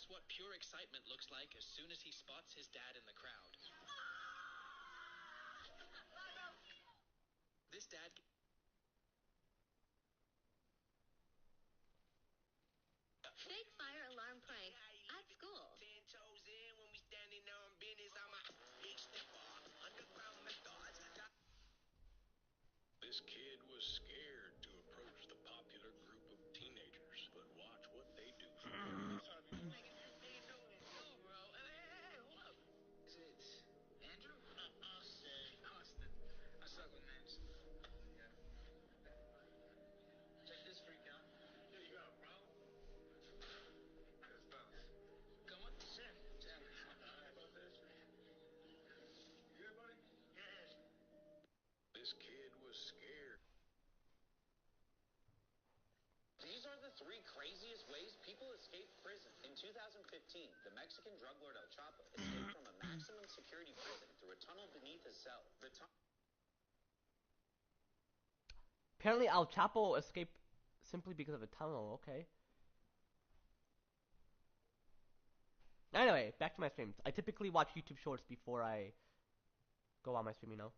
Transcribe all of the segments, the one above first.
us what pure excitement looks like as soon as he spots his dad in the crowd. This dad... Fake fire alarm prank at school. 10 toes in when we standing on business. I'm a big stepper, underground methods. This kid was scared to approach the popular group of teenagers, but watch what they do for him. Is it Andrew? Austin. I suck with names. Yeah. Check this freak out. Yeah, you got a problem? Good stuff. Come on. Sure. Tell me. Alright, about this. You good, buddy? Yes. This kid was scared. These are the 3 craziest ways people escape prison. In 2015, the Mexican drug lord El Chapo escaped from a maximum security prison through a tunnel beneath his cell. Apparently El Chapo escaped simply because of a tunnel, okay. Anyway, back to my streams. I typically watch YouTube shorts before I go on my stream, you know.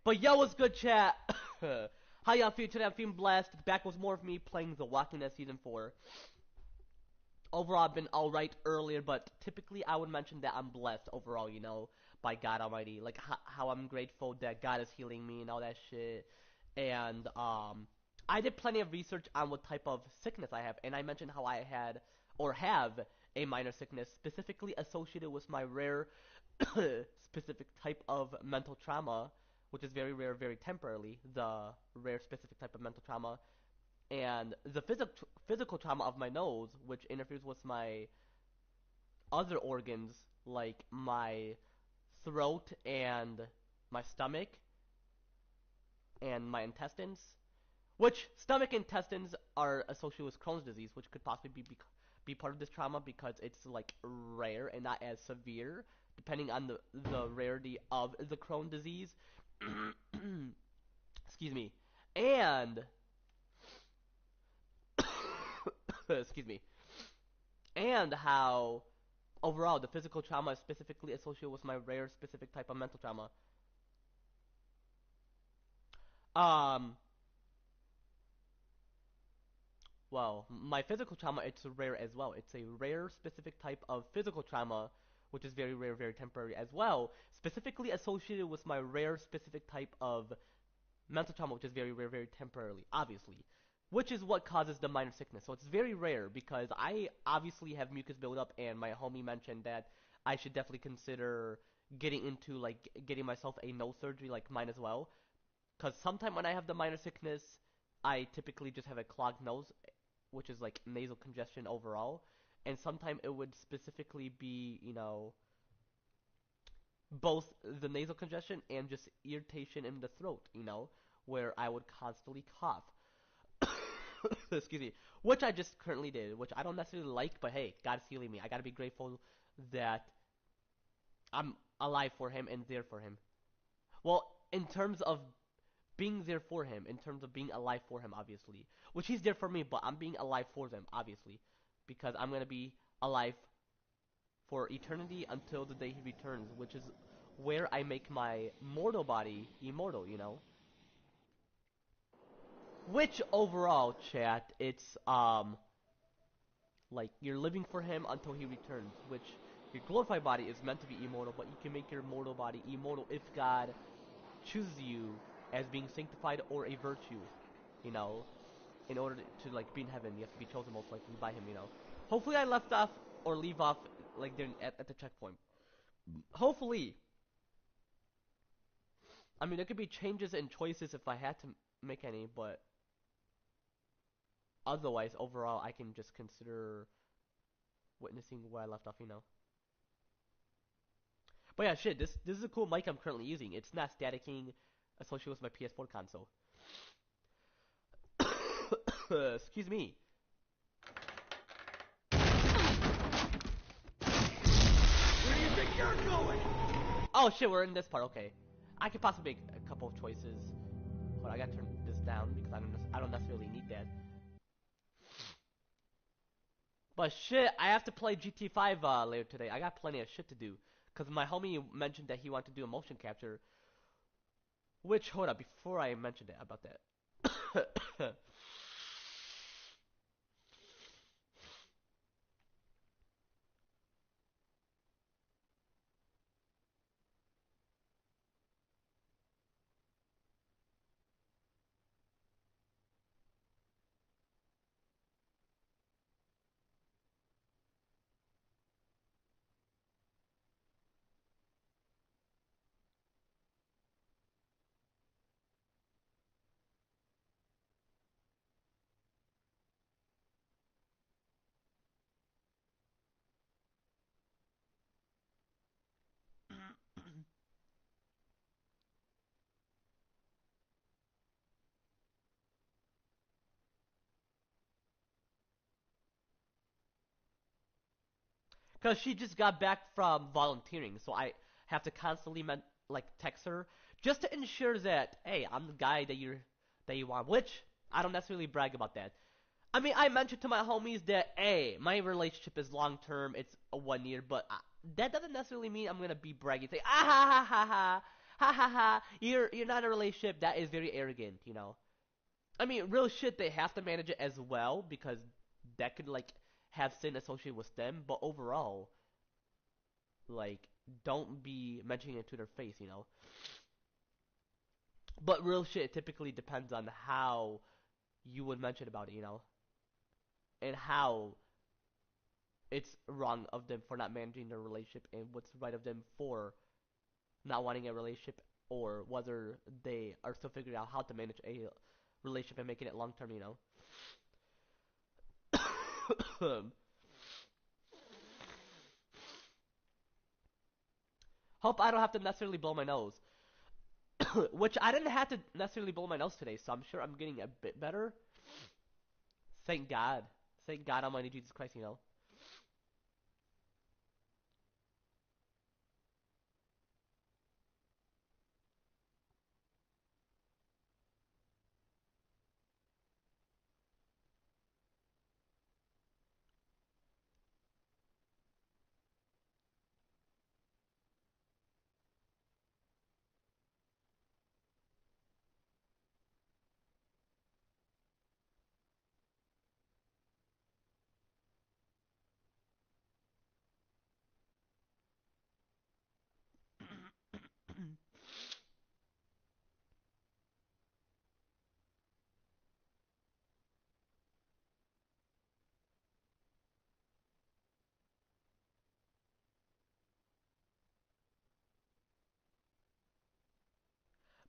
But yo, what's good, chat? How y'all feel today? I'm feeling blessed. Back was more of me playing The Walking Dead Season 4. Overall, I've been alright earlier, but typically I would mention that I'm blessed overall, you know, by God Almighty. Like, how I'm grateful that God is healing me and all that shit. And, I did plenty of research on what type of sickness I have, and I mentioned how I had, or have, a minor sickness, specifically associated with my rare, specific type of mental trauma, which is very rare, very temporarily, the rare specific type of mental trauma, and the physical trauma of my nose, which interferes with my other organs, like my throat and my stomach, and my intestines, which stomach and intestines are associated with Crohn's disease, which could possibly be part of this trauma because it's like rare and not as severe, depending on the rarity of the Crohn's disease. Excuse me. And excuse me. And how overall the physical trauma is specifically associated with my rare specific type of mental trauma. Well, my physical trauma, it's rare as well. It's a rare specific type of physical trauma, which is very rare, very temporary as well, specifically associated with my rare specific type of mental trauma, which is very rare, very temporarily, obviously, which is what causes the minor sickness. So it's very rare because I obviously have mucus buildup, and my homie mentioned that I should definitely consider getting into, like, getting myself a nose surgery, like mine as well, because sometime when I have the minor sickness, I typically just have a clogged nose, which is like nasal congestion overall, and sometimes it would specifically be, you know, both the nasal congestion and just irritation in the throat, you know, where I would constantly cough. Excuse me. Which I just currently did, which I don't necessarily like, but hey, God's healing me. I gotta be grateful that I'm alive for him and there for him. Well, in terms of being there for him, in terms of being alive for him, obviously. Which he's there for me, but I'm being alive for them, obviously. Because I'm gonna be alive for eternity until the day he returns, which is where I make my mortal body immortal, you know? Which overall, chat, it's, like, you're living for him until he returns, which your glorified body is meant to be immortal, but you can make your mortal body immortal if God chooses you as being sanctified or a virtue, you know, in order to like be in heaven, you have to be chosen most likely by him, you know. Hopefully I left off or leave off like there at the checkpoint. Hopefully. I mean, there could be changes and choices if I had to make any, but otherwise, overall, I can just consider witnessing where I left off, you know. But yeah, shit, this is a cool mic I'm currently using. It's not staticking associated with my PS4 console. Excuse me. Where do you think you're going? Oh shit, we're in this part. Okay, I could possibly make a couple of choices. But I gotta turn this down because I don't necessarily need that. But shit, I have to play GT5 later today. I got plenty of shit to do. Cause my homie mentioned that he wanted to do a motion capture. Which, hold up, before I mentioned it about that. Cause she just got back from volunteering, so I have to constantly like text her just to ensure that hey, I'm the guy that you want. Which I don't necessarily brag about that. I mean, I mentioned to my homies that hey, my relationship is long term. It's a 1 year, but that doesn't necessarily mean I'm gonna be bragging, say ah ha ha ha ha ha ha ha. You're not in a relationship. That is very arrogant, you know. I mean, real shit. They have to manage it as well because that could like have sin associated with them. But overall, like, don't be mentioning it to their face, you know. But real shit typically depends on how you would mention about it, you know, and how it's wrong of them for not managing their relationship and what's right of them for not wanting a relationship or whether they are still figuring out how to manage a relationship and making it long term, you know. Hope I don't have to necessarily blow my nose. Which I didn't have to necessarily blow my nose today, so I'm sure I'm getting a bit better. Thank God. Thank God Almighty Jesus Christ, you know.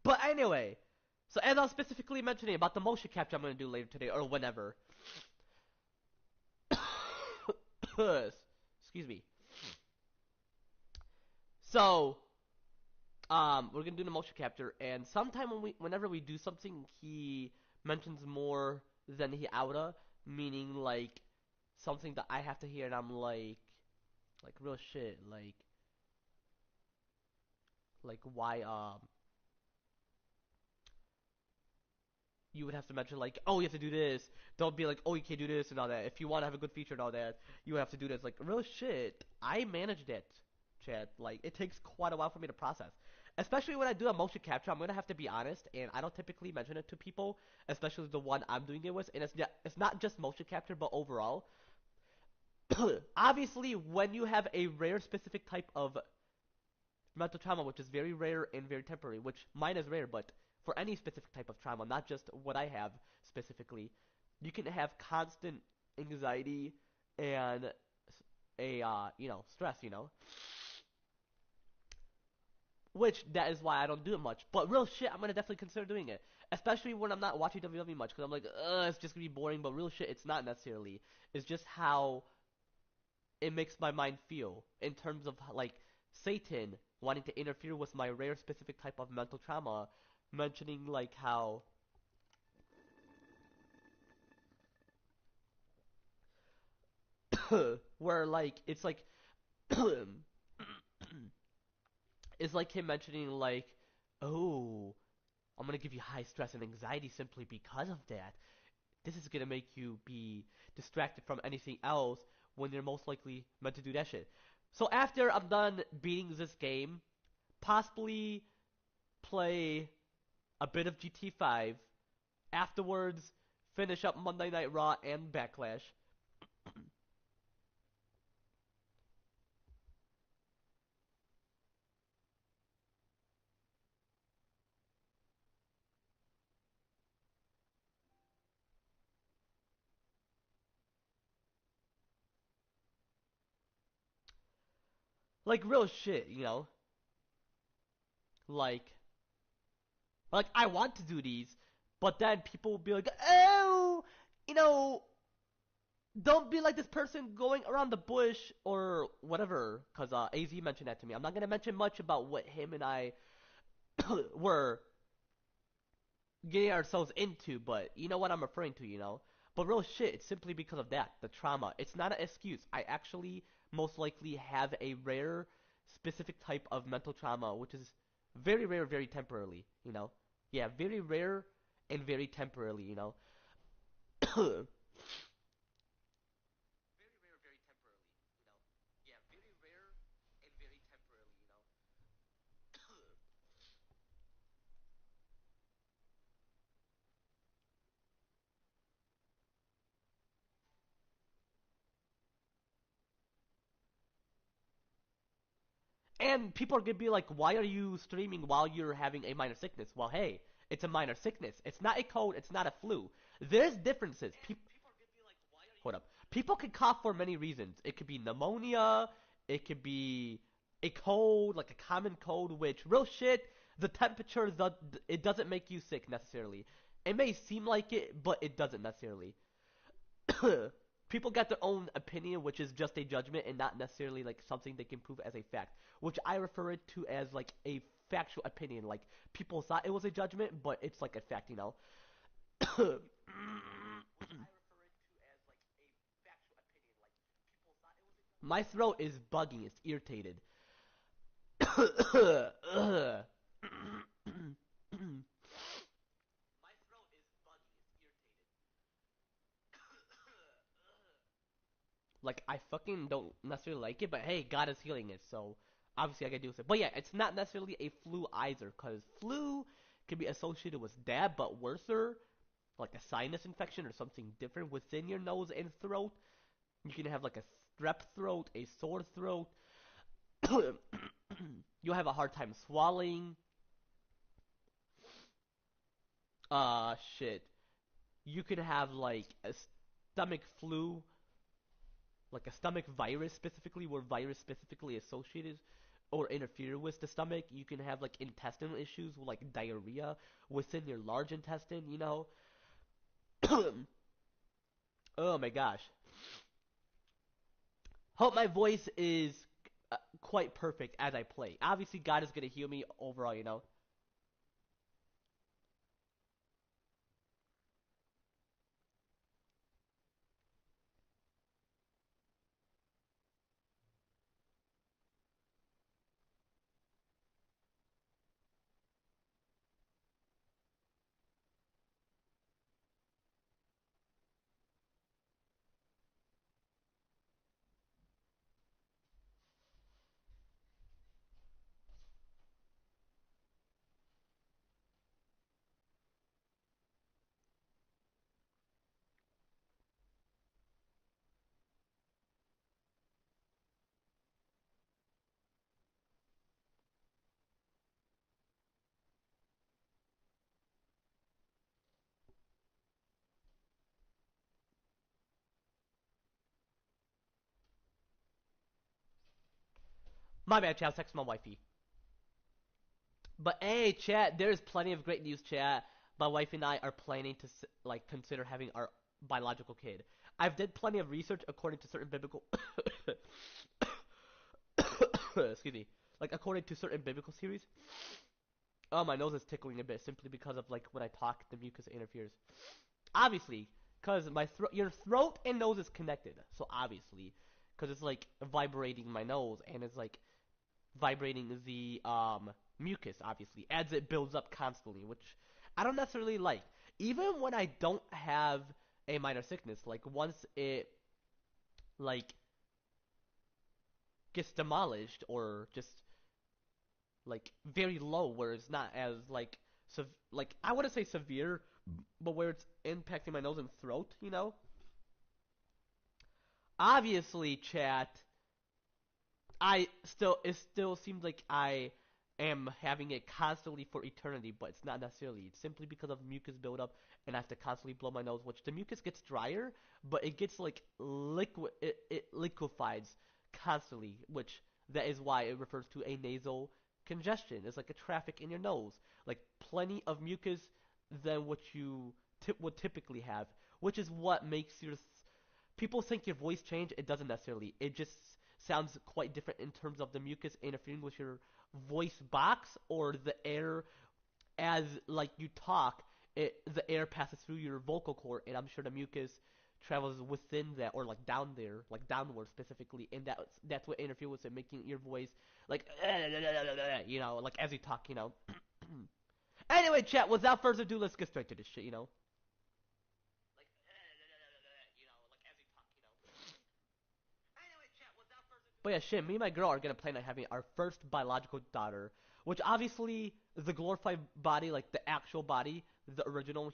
But anyway, so as I was specifically mentioning about the motion capture I'm going to do later today or whenever. Excuse me. So, we're gonna do the motion capture, and sometime whenever we do something, he mentions more than he oughta, meaning like something that I have to hear, and I'm like real shit, like why you would have to mention like, oh, you have to do this. Don't be like, oh, you can't do this and all that. If you want to have a good feature and all that, you have to do this. Like real shit. I managed it, Chad. Like it takes quite a while for me to process. Especially when I do a motion capture, I'm gonna have to be honest, and I don't typically mention it to people, especially the one I'm doing it with. And it's not just motion capture, but overall. Obviously, when you have a rare specific type of mental trauma, which is very rare and very temporary, which mine is rare, but for any specific type of trauma, not just what I have specifically, you can have constant anxiety and a stress, you know, which that is why I don't do it much. But real shit, I'm gonna definitely consider doing it, especially when I'm not watching WWE much, because I'm like, it's just gonna be boring. But real shit, it's not necessarily. It's just how it makes my mind feel in terms of like Satan wanting to interfere with my rare specific type of mental trauma, mentioning like how where like it's like it's like him mentioning like, oh, I'm gonna give you high stress and anxiety simply because of that. this is gonna make you be distracted from anything else when you're most likely meant to do that shit. So after I'm done beating this game, possibly play a bit of GT5. Afterwards, finish up Monday Night Raw and Backlash. Like real shit, you know. Like, like I want to do these, but then people will be like, oh, you know, don't be like this person going around the bush or whatever. Cause Az mentioned that to me. I'm not gonna mention much about what him and I were getting ourselves into, but you know what I'm referring to, you know. But real shit, it's simply because of that, the trauma. It's not an excuse. I actually most likely have a rare, specific type of mental trauma, which is very rare, very temporarily, you know. Yeah, very rare and very temporarily, you know. Very rare, very temporarily, you know. Yeah, very rare and very temporarily, you know. And people are gonna be like, why are you streaming while you're having a minor sickness? Well, hey, it's a minor sickness. It's not a cold. It's not a flu. There's differences. Hold up. People can cough for many reasons. It could be pneumonia. It could be a cold, like a common cold, which real shit. The temperature, it doesn't make you sick necessarily. It may seem like it, but it doesn't necessarily. People got their own opinion, which is just a judgment and not necessarily like something they can prove as a fact, which I refer it to as like a factual opinion. Like people thought it was a judgment, but it's like a fact, you know. My throat is bugging. It's irritated. Like I fucking don't necessarily like it, but hey, God is healing it, so obviously I gotta do it. But yeah, it's not necessarily a flu either, cause flu can be associated with that, but worser, like a sinus infection or something different within your nose and throat. You can have like a strep throat, a sore throat. You'll have a hard time swallowing. Shit. You could have like a stomach flu, like a stomach virus specifically, where virus specifically associated or interfere with the stomach. You can have like intestinal issues, like diarrhea within your large intestine. You know. Oh my gosh. Hope my voice is quite perfect as I play. Obviously, God is gonna heal me overall. You know. My bad, chat. Text my wifey. But hey, chat, there's plenty of great news, chat. My wife and I are planning to like consider having our biological kid. I've did plenty of research according to certain biblical excuse me, like according to certain biblical series. Oh, my nose is tickling a bit simply because of like when I talk, the mucus interferes. Obviously, because my throat, your throat and nose is connected. So obviously, because it's like vibrating my nose and it's like vibrating the mucus, obviously, as it builds up constantly, which I don't necessarily like. Even when I don't have a minor sickness. Like once it like gets demolished or just like very low, where it's not as like I wouldn't say severe, but where it's impacting my nose and throat, you know. Obviously, chat, it still seems like I am having it constantly for eternity, but it's not necessarily. It's simply because of mucus buildup, and I have to constantly blow my nose, which the mucus gets drier, but it gets like it liquefies constantly, which that is why it refers to a nasal congestion. It's like a traffic in your nose, like plenty of mucus than what you would typically have, which is what makes your people think your voice change. It doesn't necessarily. It just sounds quite different in terms of the mucus interfering with your voice box or the air as like you talk. The air passes through your vocal cord, and I'm sure the mucus travels within that or like down there, like downward specifically, and that's what interferes with it, making your voice like you know, like as you talk, you know. Anyway, chat. Without further ado, let's get straight to this shit, you know. But yeah, shit, me and my girl are gonna plan on having our first biological daughter, which obviously the glorified body, like the actual body, the original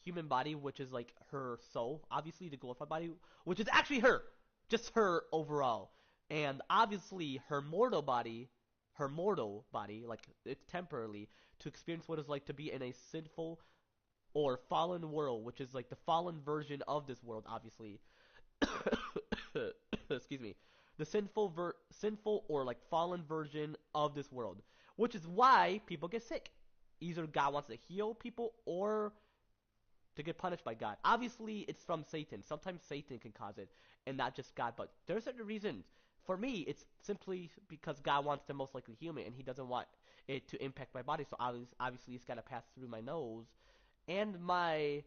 human body, which is like her soul, obviously the glorified body, which is actually her, just her overall, and obviously her mortal body, like it's temporarily to experience what it's like to be in a sinful or fallen world, which is like the fallen version of this world, obviously. Excuse me, the sinful or like fallen version of this world, which is why people get sick. Either God wants to heal people or to get punished by God. Obviously, it's from Satan. Sometimes Satan can cause it, and not just God. But there's certain reasons. For me, it's simply because God wants to most likely heal me, and He doesn't want it to impact my body. So obviously, it's got to pass through my nose and my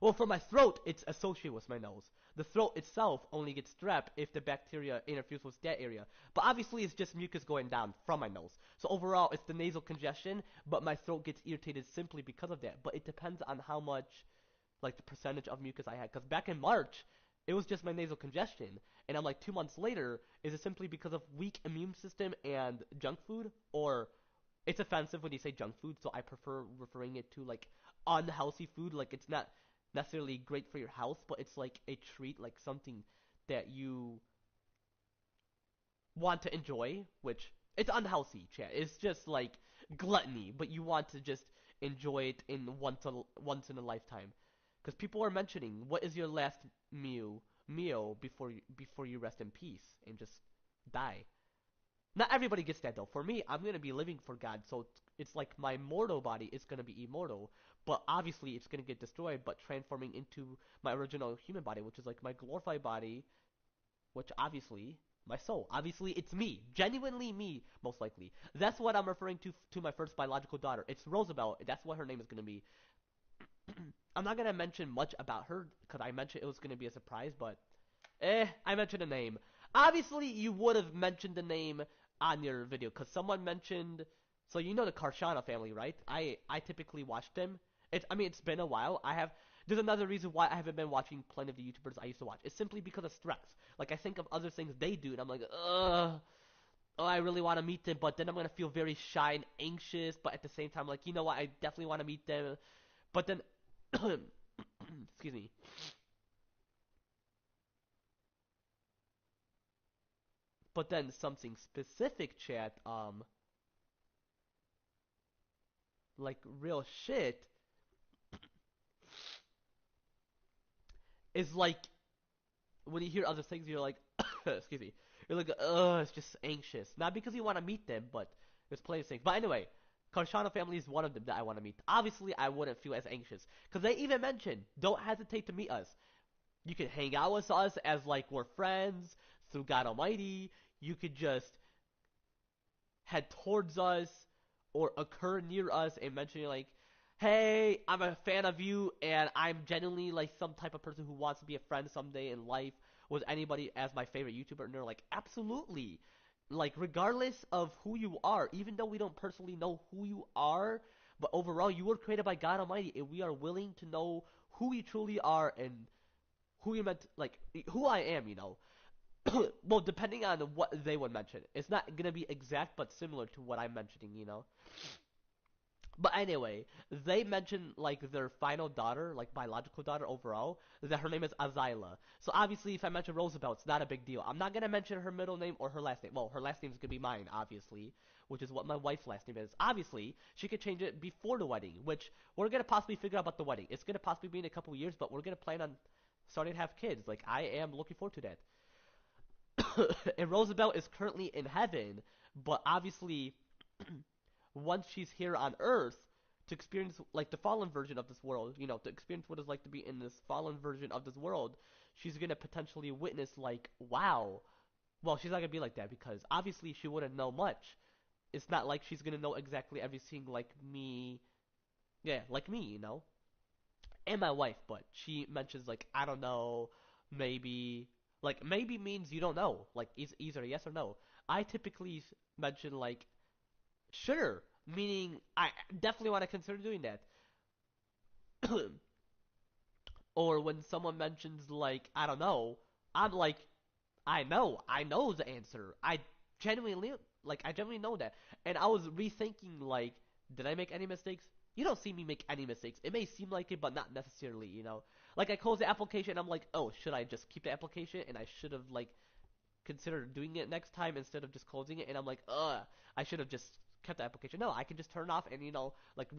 well, for my throat, it's associated with my nose. The throat itself only gets strep if the bacteria interferes with that area. But obviously, it's just mucus going down from my nose. So overall, it's the nasal congestion, but my throat gets irritated simply because of that. But it depends on how much, like the percentage of mucus I had. Because back in March, it was just my nasal congestion. And I'm like 2 months later, is it simply because of weak immune system and junk food? Or it's offensive when you say junk food, so I prefer referring it to like unhealthy food. Like it's not necessarily great for your health, but it's like a treat, like something that you want to enjoy, which it's unhealthy, chat. It's just like gluttony, but you want to just enjoy it in once in a lifetime. Because people are mentioning, what is your last meal before you rest in peace and just die? Not everybody gets that though. For me, I'm gonna be living for God, so it's like my mortal body is gonna be immortal, but obviously it's gonna get destroyed, but transforming into my original human body, which is like my glorified body, which obviously my soul. Obviously, it's me, genuinely me, most likely. That's what I'm referring to my first biological daughter. It's Roosevelt. That's what her name is gonna be. I'm not gonna mention much about her because I mentioned it was gonna be a surprise, but I mentioned a name. Obviously, you would have mentioned the name on your video because someone mentioned. So you know the Karshana family, right? I typically watch them. It's been a while. There's another reason why I haven't been watching plenty of the YouTubers I used to watch. It's simply because of stress. Like I think of other things they do, and I'm like, ugh. Oh, I really want to meet them, but then I'm gonna feel very shy and anxious. But at the same time, like you know what? I definitely want to meet them. But then, excuse me. But then something specific, chat. Like real shit is like when you hear other things, you're like, excuse me, you're like, it's just anxious. Not because you want to meet them, but there's plenty of things. But anyway, Karshana family is one of them that I want to meet. Obviously, I wouldn't feel as anxious because they even mentioned, don't hesitate to meet us. You can hang out with us as like we're friends through God Almighty. You could just head towards us or occur near us and mention like, hey, I'm a fan of you and I'm genuinely like some type of person who wants to be a friend someday in life with anybody as my favorite YouTuber, and they're like, absolutely. Like regardless of who you are, even though we don't personally know who you are, But overall, you were created by God Almighty, and we are willing to know who we truly are and who you meant, like, who I am, you know. Well, depending on what they would mention. It's not gonna be exact, but similar to what I'm mentioning, you know. But anyway, they mentioned like their final daughter, like biological daughter overall, that her name is Azila. So obviously, if I mention Roosevelt, it's not a big deal. I'm not gonna mention her middle name or her last name. Well, her last name is gonna be mine, obviously, which is what my wife's last name is. Obviously, she could change it before the wedding, which we're gonna possibly figure out about the wedding. It's gonna possibly be in a couple years, but we're gonna plan on starting to have kids. Like I am looking forward to that. And Roosevelt is currently in heaven, but obviously once she's here on Earth to experience like the fallen version of this world, you know, to experience what it's like to be in this fallen version of this world, she's gonna potentially witness like, wow. Well, she's not gonna be like that because obviously she wouldn't know much. It's not like she's gonna know exactly everything like me. Yeah, like me, you know, and my wife. But she mentions like, I don't know, maybe. Like maybe means you don't know. Like either yes or no. I typically mention like sure, meaning I definitely want to consider doing that. Or when someone mentions like I don't know, I'm like I know the answer. I genuinely know that. And I was rethinking like, did I make any mistakes? You don't see me make any mistakes. It may seem like it, but not necessarily. You know, like I close the application, and I'm like, oh, should I just keep the application? And I should have like consider doing it next time instead of just closing it. And I'm like, I should have just kept the application. No, I can just turn it off and you know, like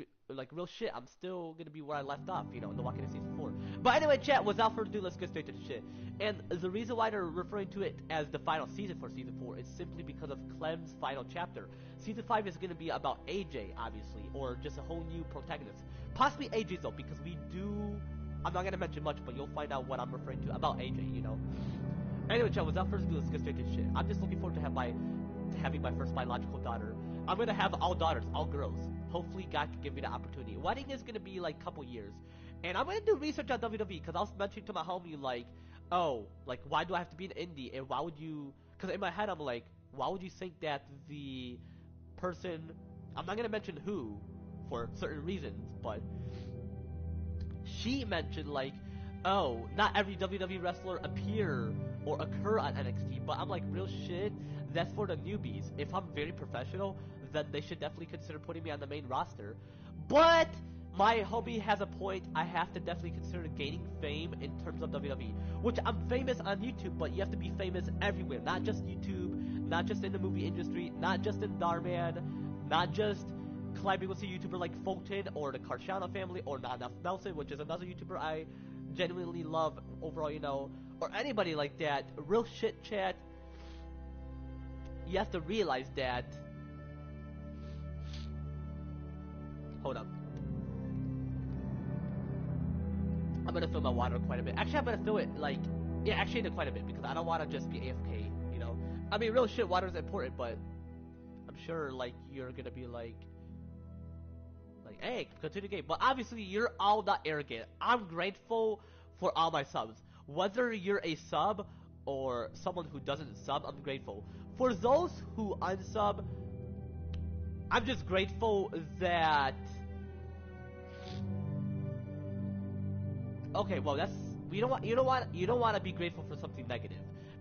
real shit. I'm still gonna be where I left off, you know, in the Walking Dead season 4. But anyway, chat. Without further ado, let's get straight to the shit. And the reason why they're referring to it as the final season for season 4 is simply because of Clem's final chapter. Season 5 is gonna be about AJ, obviously, or just a whole new protagonist. Possibly AJ though, because we do. I'm not gonna mention much, but you'll find out what I'm referring to about AJ. You know. Anyway, chat, without further ado, let's get straight to shit. I'm just looking forward to having my first biological daughter. I'm gonna have all daughters, all girls. Hopefully, God can give me the opportunity. Wedding is gonna be like a couple years, and I'm gonna do research on WWE because I was mentioning to my homie like, oh, like why do I have to be an indie, and why would you? Because in my head I'm like, why would you think that the person? I'm not gonna mention who, for certain reasons, but she mentioned like, oh, not every WWE wrestler appear or occur on NXT, but I'm like, real shit, that's for the newbies. If I'm very professional, then they should definitely consider putting me on the main roster. But my homie has a point. I have to definitely consider gaining fame in terms of WWE, which I'm famous on YouTube, but you have to be famous everywhere, not just YouTube, not just in the movie industry, not just in Darman, not just climbing with a YouTuber like Fulton or the Karshana family or Not Enough Nelson, which is another YouTuber I genuinely love overall, you know, or anybody like that. Real shit, chat. You have to realize that. Hold up. I'm gonna fill my water quite a bit. Actually, I'm gonna fill it like, yeah, actually quite a bit because I don't want to just be AFK, you know. I mean, real shit, water is important, but I'm sure like you're gonna be like, hey, continue the game. But obviously, you're all not arrogant. I'm grateful for all my subs. Whether you're a sub or someone who doesn't sub, I'm grateful. For those who unsub, I'm just grateful that. Okay, well that's you don't want to be grateful for something negative.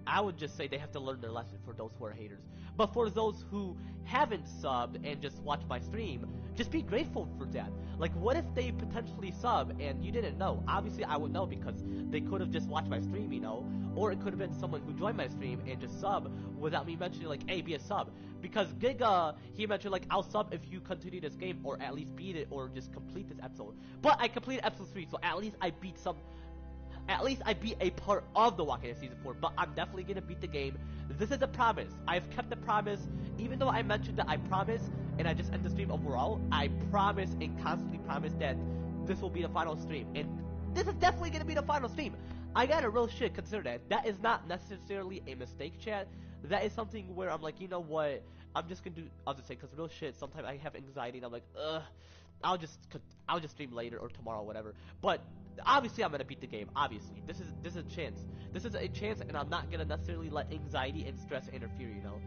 I would just say they have to learn their lesson for those who are haters. But for those who haven't subbed and just watch my stream, just be grateful for that. Like, what if they potentially sub and you didn't know? Obviously, I would know because they could have just watched my stream, you know? Or it could have been someone who joined my stream and just sub without me mentioning, like, hey, be a sub. Because Giga, he mentioned, like, I'll sub if you continue this game or at least beat it or just complete this episode. But I completed episode 3, so at least I beat some... At least I beat a part of the Walking Dead Season 4, but I'm definitely going to beat the game. This is a promise. I've kept the promise, even though I mentioned that I promise, and I just end the stream overall, I promise and constantly promise that this will be the final stream. And this is definitely going to be the final stream. I gotta real shit consider that. That is not necessarily a mistake, chat. That is something where I'm like, you know what, I'm just going to do, I'll just say, because real shit, sometimes I have anxiety and I'm like, I'll just stream later or tomorrow, whatever. But obviously, I'm gonna beat the game. Obviously, this is a chance. This is a chance, and I'm not gonna necessarily let anxiety and stress interfere. You know.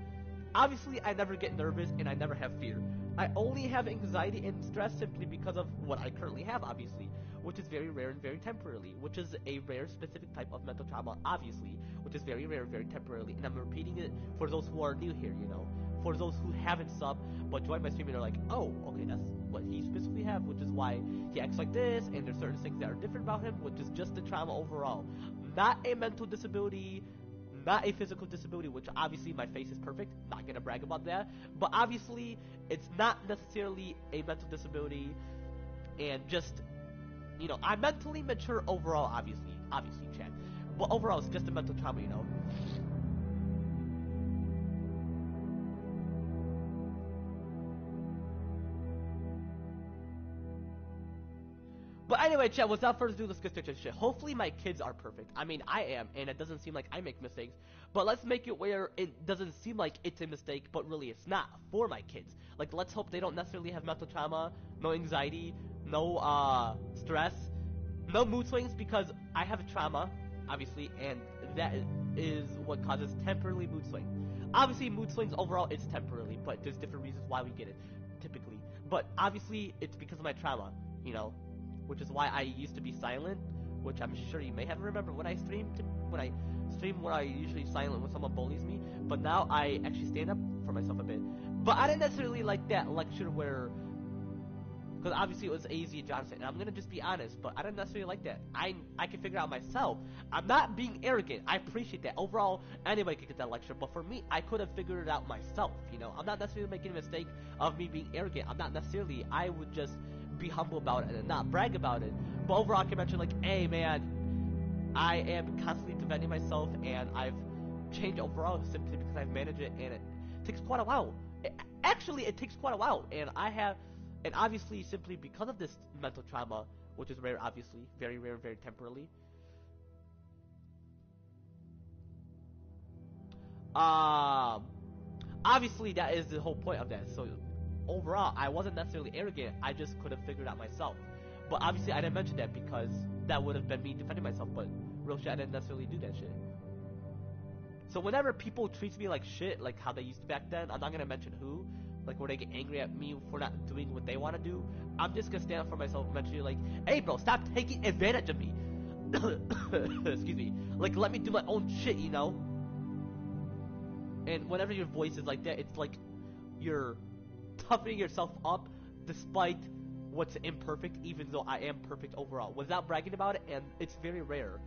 obviously I never get nervous and I never have fear. I only have anxiety and stress simply because of what I currently have, obviously, which is very rare and very temporarily, which is a rare specific type of mental trauma, obviously, which is very rare, very temporarily, and I'm repeating it for those who are new here, you know, for those who haven't subbed but joined my stream and are like, oh, okay, that's what he specifically have, which is why he acts like this, and there's certain things that are different about him, which is just the trauma overall, not a mental disability, not a physical disability, which obviously my face is perfect, not gonna brag about that, but obviously it's not necessarily a mental disability, and just, you know, I'm mentally mature overall, obviously, Chad, but overall it's just a mental trauma, you know. But anyway, chat, without further ado, let's get started shit. Hopefully my kids are perfect. I mean, I am, and it doesn't seem like I make mistakes. But let's make it where it doesn't seem like it's a mistake, but really it's not for my kids. Like, let's hope they don't necessarily have mental trauma, no anxiety, no stress, no mood swings, because I have a trauma, obviously, and that is what causes temporary mood swings. Obviously, mood swings overall is temporarily, but there's different reasons why we get it, typically. But obviously, it's because of my trauma, you know. Which is why I used to be silent, which I'm sure you may have remembered when I stream where I usually silent when someone bullies me, but now I actually stand up for myself a bit. But I didn't necessarily like that lecture where, because obviously it was AZ Johnson, and I'm gonna just be honest, but I didn't necessarily like that. I can figure it out myself. I'm not being arrogant. I appreciate that. Overall, anybody could get that lecture, but for me, I could have figured it out myself, you know? I'm not necessarily making a mistake of me being arrogant. I'm not necessarily, I would just be humble about it and not brag about it. But overall, I can mention like, hey man, I am constantly defending myself, and I've changed overall simply because I've managed it, and it takes quite a while. Actually, it takes quite a while, and and obviously simply because of this mental trauma, which is rare, obviously, very rare, very temporarily. Obviously that is the whole point of that. So overall, I wasn't necessarily arrogant. I just could have figured it out myself. But obviously, I didn't mention that because that would have been me defending myself. But real shit, I didn't necessarily do that shit. So whenever people treat me like shit, like how they used to back then, I'm not gonna mention who, like where they get angry at me for not doing what they want to do. I'm just gonna stand up for myself and mention like, hey bro, stop taking advantage of me. Excuse me. Like, let me do my own shit, you know. And whenever your voice is like that, it's like you're toughening yourself up despite what's imperfect, even though I am perfect overall, without bragging about it, and it's very rare.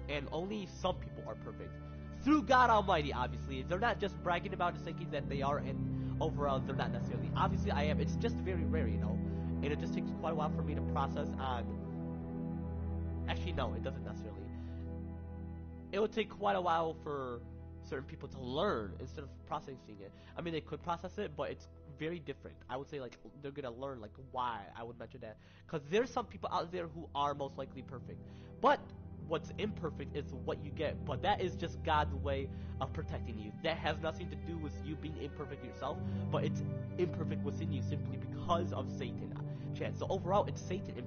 And only some people are perfect. Through God Almighty, obviously. They're not just bragging about it, thinking that they are, and overall, they're not necessarily. Obviously, I am. It's just very rare, you know? And it just takes quite a while for me to process on... Actually, no, it doesn't necessarily. It would take quite a while for certain people to learn instead of processing it. I mean, they could process it, but it's very different. I would say, like, they're gonna learn, like, why I would mention that. Because there's some people out there who are most likely perfect. But what's imperfect is what you get. But that is just God's way of protecting you. That has nothing to do with you being imperfect yourself, but it's imperfect within you simply because of Satan. Chance. So overall, it's Satan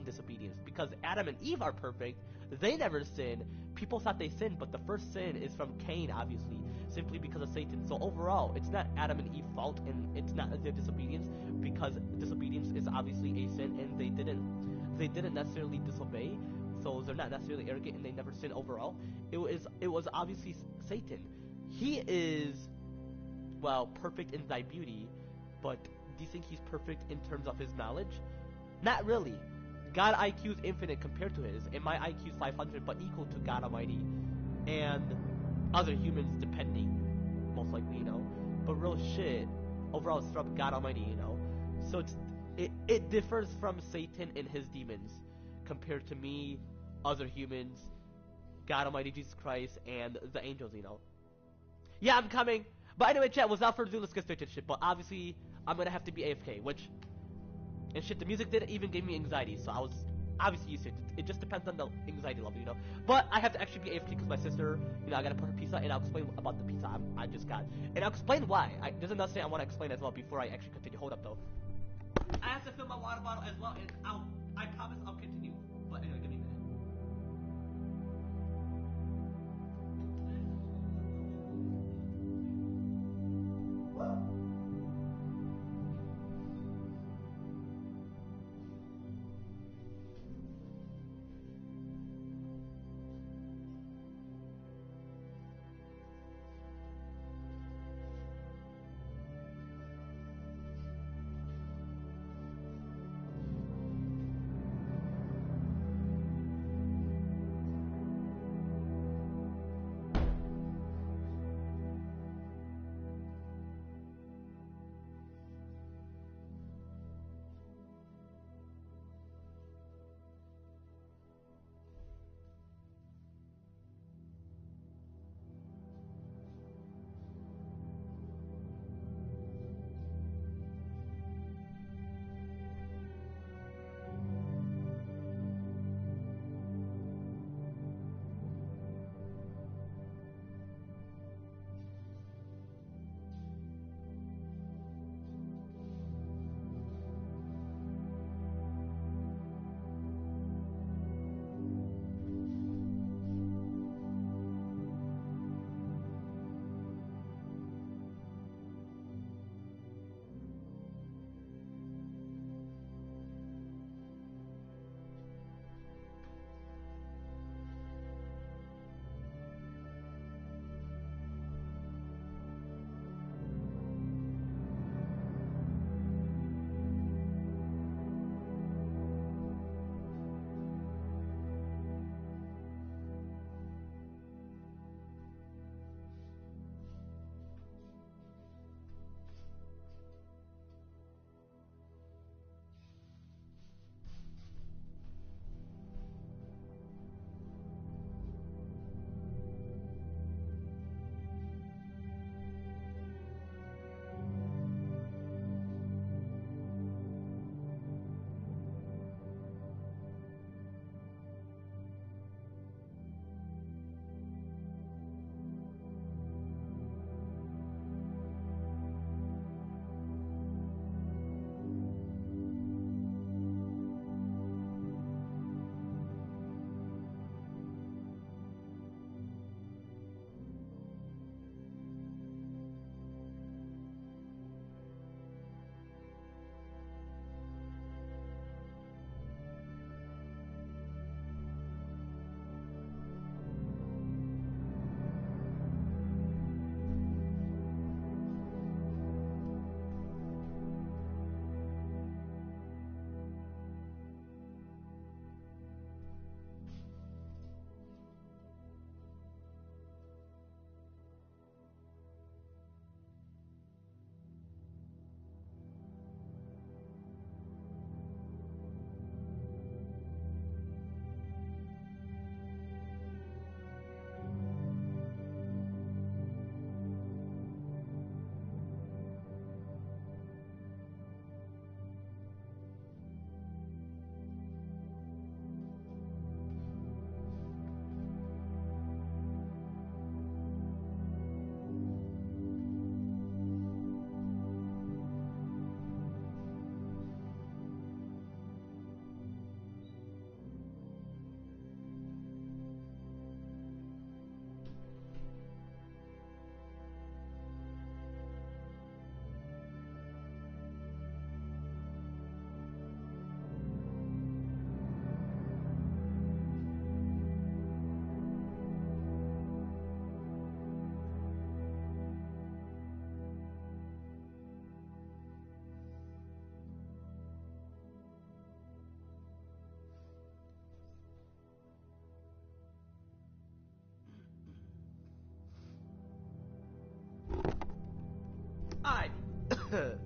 disobedience. Because Adam and Eve are perfect, they never sin. People thought they sinned, but the first sin is from Cain, obviously, simply because of Satan. So overall, it's not Adam and Eve's fault, and it's not their disobedience, because disobedience is obviously a sin, and they didn't necessarily disobey, so they're not necessarily arrogant, and they never sin overall. It was obviously Satan. He is, well, perfect in thy beauty, but do you think he's perfect in terms of his knowledge? Not really. God IQ is infinite compared to his, and my IQ is 500, but equal to God Almighty and other humans, depending, most likely, you know. But real shit, overall, it's from God Almighty, you know. So it differs from Satan and his demons compared to me, other humans, God Almighty, Jesus Christ, and the angels, you know. Yeah, I'm coming. But anyway, chat, without further ado, let's get straight to shit. But obviously, I'm gonna have to be AFK, which. And shit, the music didn't even give me anxiety, so I was obviously used to it. It just depends on the anxiety level, you know. But I have to actually be AFK because my sister, you know, I gotta put her pizza, and I'll explain about the pizza I just got. And I'll explain why. There's another thing I want to explain as well before I actually continue. Hold up, though. I have to fill my water bottle as well, and I promise I'll continue. But anyway, give me a minute.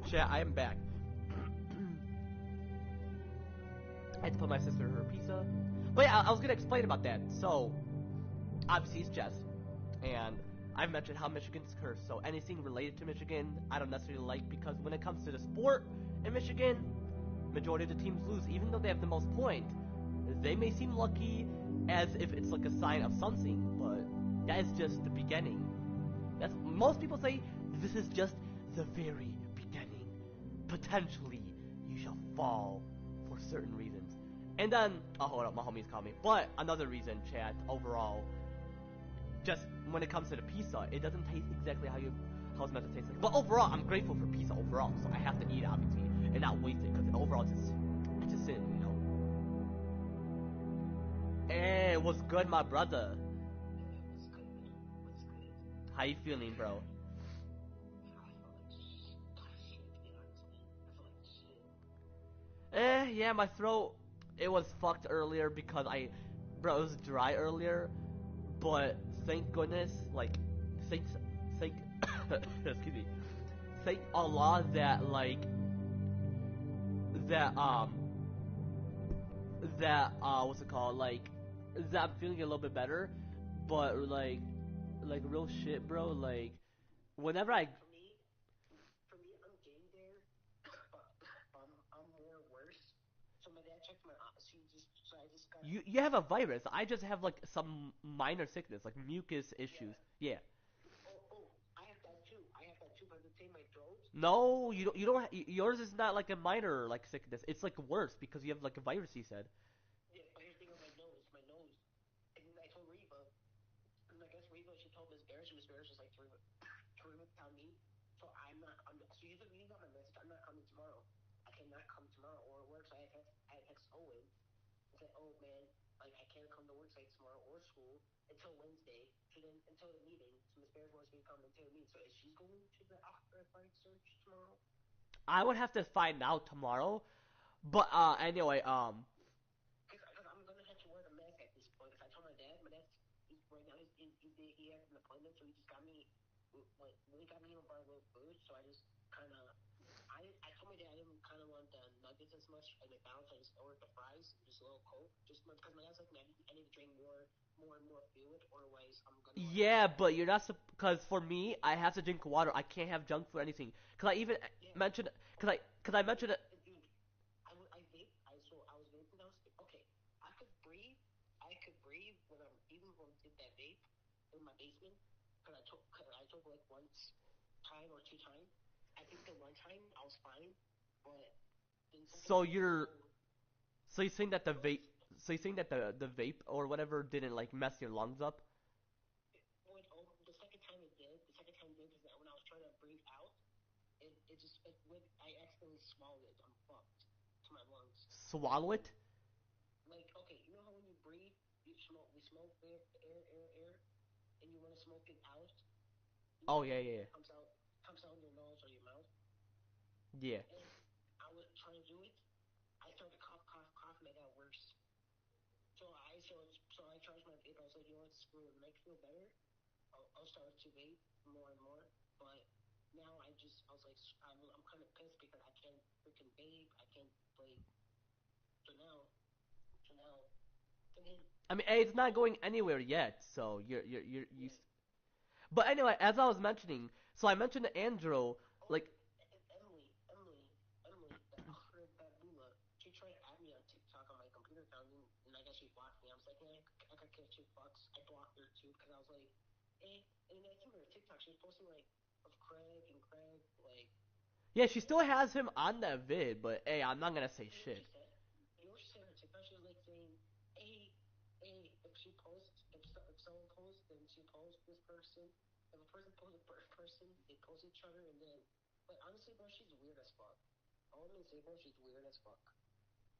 Chat, I am back. I had to put my sister her pizza. But yeah, I was gonna explain about that. So, obviously it's chess, and I've mentioned how Michigan's cursed. So anything related to Michigan, I don't necessarily like because when it comes to the sport in Michigan, majority of the teams lose, even though they have the most points. They may seem lucky as if it's like a sign of something, but that is just the beginning. That's most people say this is just the very beginning. Potentially, you shall fall for certain reasons. And then, oh hold up, my homies call me. But another reason, chat, overall, just when it comes to the pizza, it doesn't taste exactly how it's meant to taste like. But overall, I'm grateful for pizza overall, so I have to eat it obviously and not waste it because overall it's a sin, you know. Hey, what's good, my brother? How you feeling, bro? Yeah, my throat, it was fucked earlier because bro, it was dry earlier, but thank goodness, like, thank, excuse me, thank Allah that, like, that, what's it called, like, that I'm feeling a little bit better, but, like, real shit, bro, like, whenever I, For me, I'm getting there, but I'm more worse. So my dad checked my so I just got. you have a virus, I just have, like, some minor sickness, like, mucus issues, yeah. Oh, I have that too. But the thing, my throat. No, you don't. Yours is not like a minor like sickness. It's like worse because you have like a virus. He said. Yeah, but here's the thing on my nose. And I told Reva, and I guess Reva, she told Miss Bears, and Miss Bears was like, Reva, tell me. So so you got my message. I'm not coming tomorrow. I cannot come tomorrow or work. So I text Owen and said, oh man, like I can't come to work site tomorrow or school until Wednesday. So then until the meeting. So Miss Bears wants me to come until the meeting. So is she going to the athletic search tomorrow? I would have to find out tomorrow. But anyway, Because I'm gonna have to wear the mask at this point. Because I told my dad, right now he has an appointment, so he just got me, like, really got me on bar with food. So I just kind of, I told my dad I didn't kind of want the nuggets as much at McDonald's. I just ordered the fries, just a little Coke, just because my dad's like, man, I need to drink more and more fluid, or otherwise I'm gonna. yeah, but you're not because for me, I have to drink water. I can't have junk food or anything. Cause I even mentioned cause I mentioned it. Dude, I vape. I was vaping. Okay. I could breathe. I could breathe when I'm even when I did that vape in my basement. Cause I took like once time or two times. I think the one time I was fine, but then something So happened. you're so you saying that the vape so you saying that the vape or whatever didn't like mess your lungs up? The second time it did. The second time it did because when I was trying to breathe out, I accidentally swallowed it. I'm fucked to my lungs. Swallow it? Like, okay, you know how when you breathe, we smoke air, and you want to smoke it out. You Oh know, yeah, yeah, it comes out in your nose or your mouth. yeah. And I was trying to do it. I started to cough, and it got worse. So I charged my vape. I was like, you know what, screw it. Make me feel better. I'll start to vape more and more. But now I was like, I'm kind of pissed because I can't freaking vape. I can't like. So now, and then I mean, it's not going anywhere yet, so you. But anyway, as I was mentioning, so I mentioned to Andrew, like, Emily, that Lula, she tried to add me on TikTok on my computer account, and I guess she blocked me. I was like, man, I could give 2 bucks. I blocked her too because I was like, eh. And I think her TikTok, she was posting like of Craig, like. yeah, she still has him on that vid, but hey, I'm not gonna say You know what shit. she said? You know what she said on her TikTok? She was like saying, hey, if she posts, if someone posts, then she posts this person. If a person posts a person, they post each other, and then. But honestly, bro, she's weird as fuck. I want to say, bro, she's weird as fuck.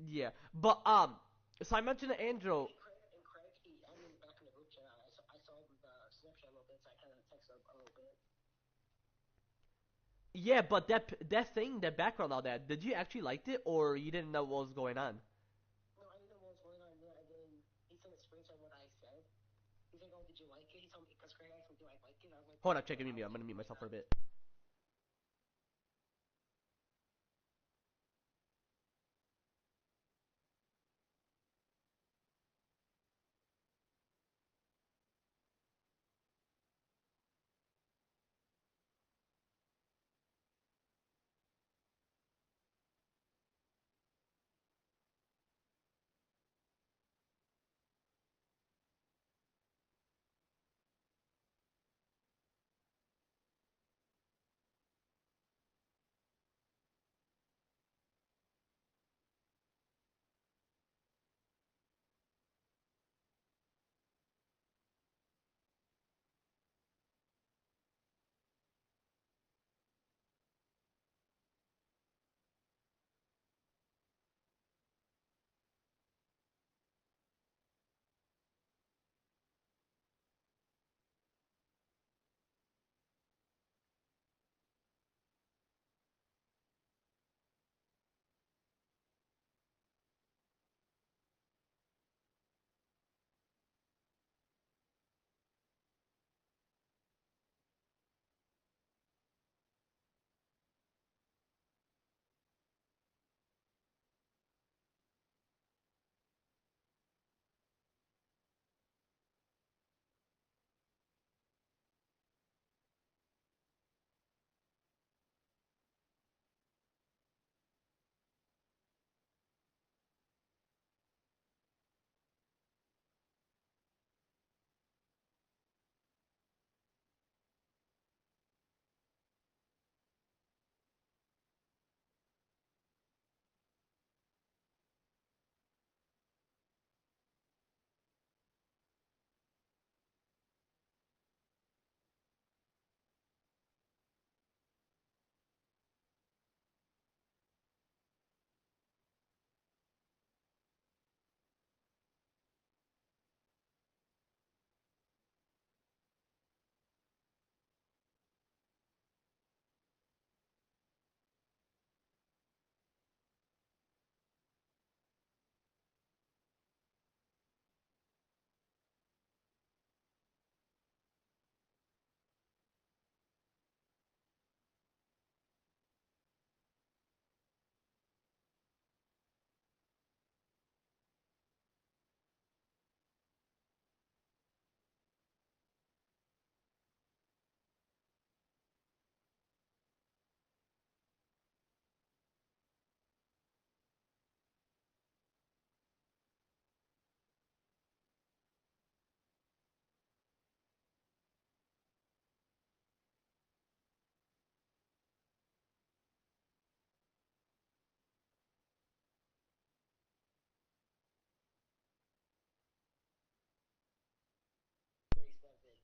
Yeah, but so I mentioned to Andrew. And Craig, he added me back in the group chat. I saw the Snapchat a little bit, so I kind of texted him a little bit. Yeah, but that thing, that background, all that, did you actually liked it, or you didn't know what was going on? No, I didn't know what was going on. And then he sent a screenshot of what I said. He's like, oh, did you like it? He told me, because Craig asked me, do I like it? I was like, Hold on, check me. I'm gonna mute myself for a bit.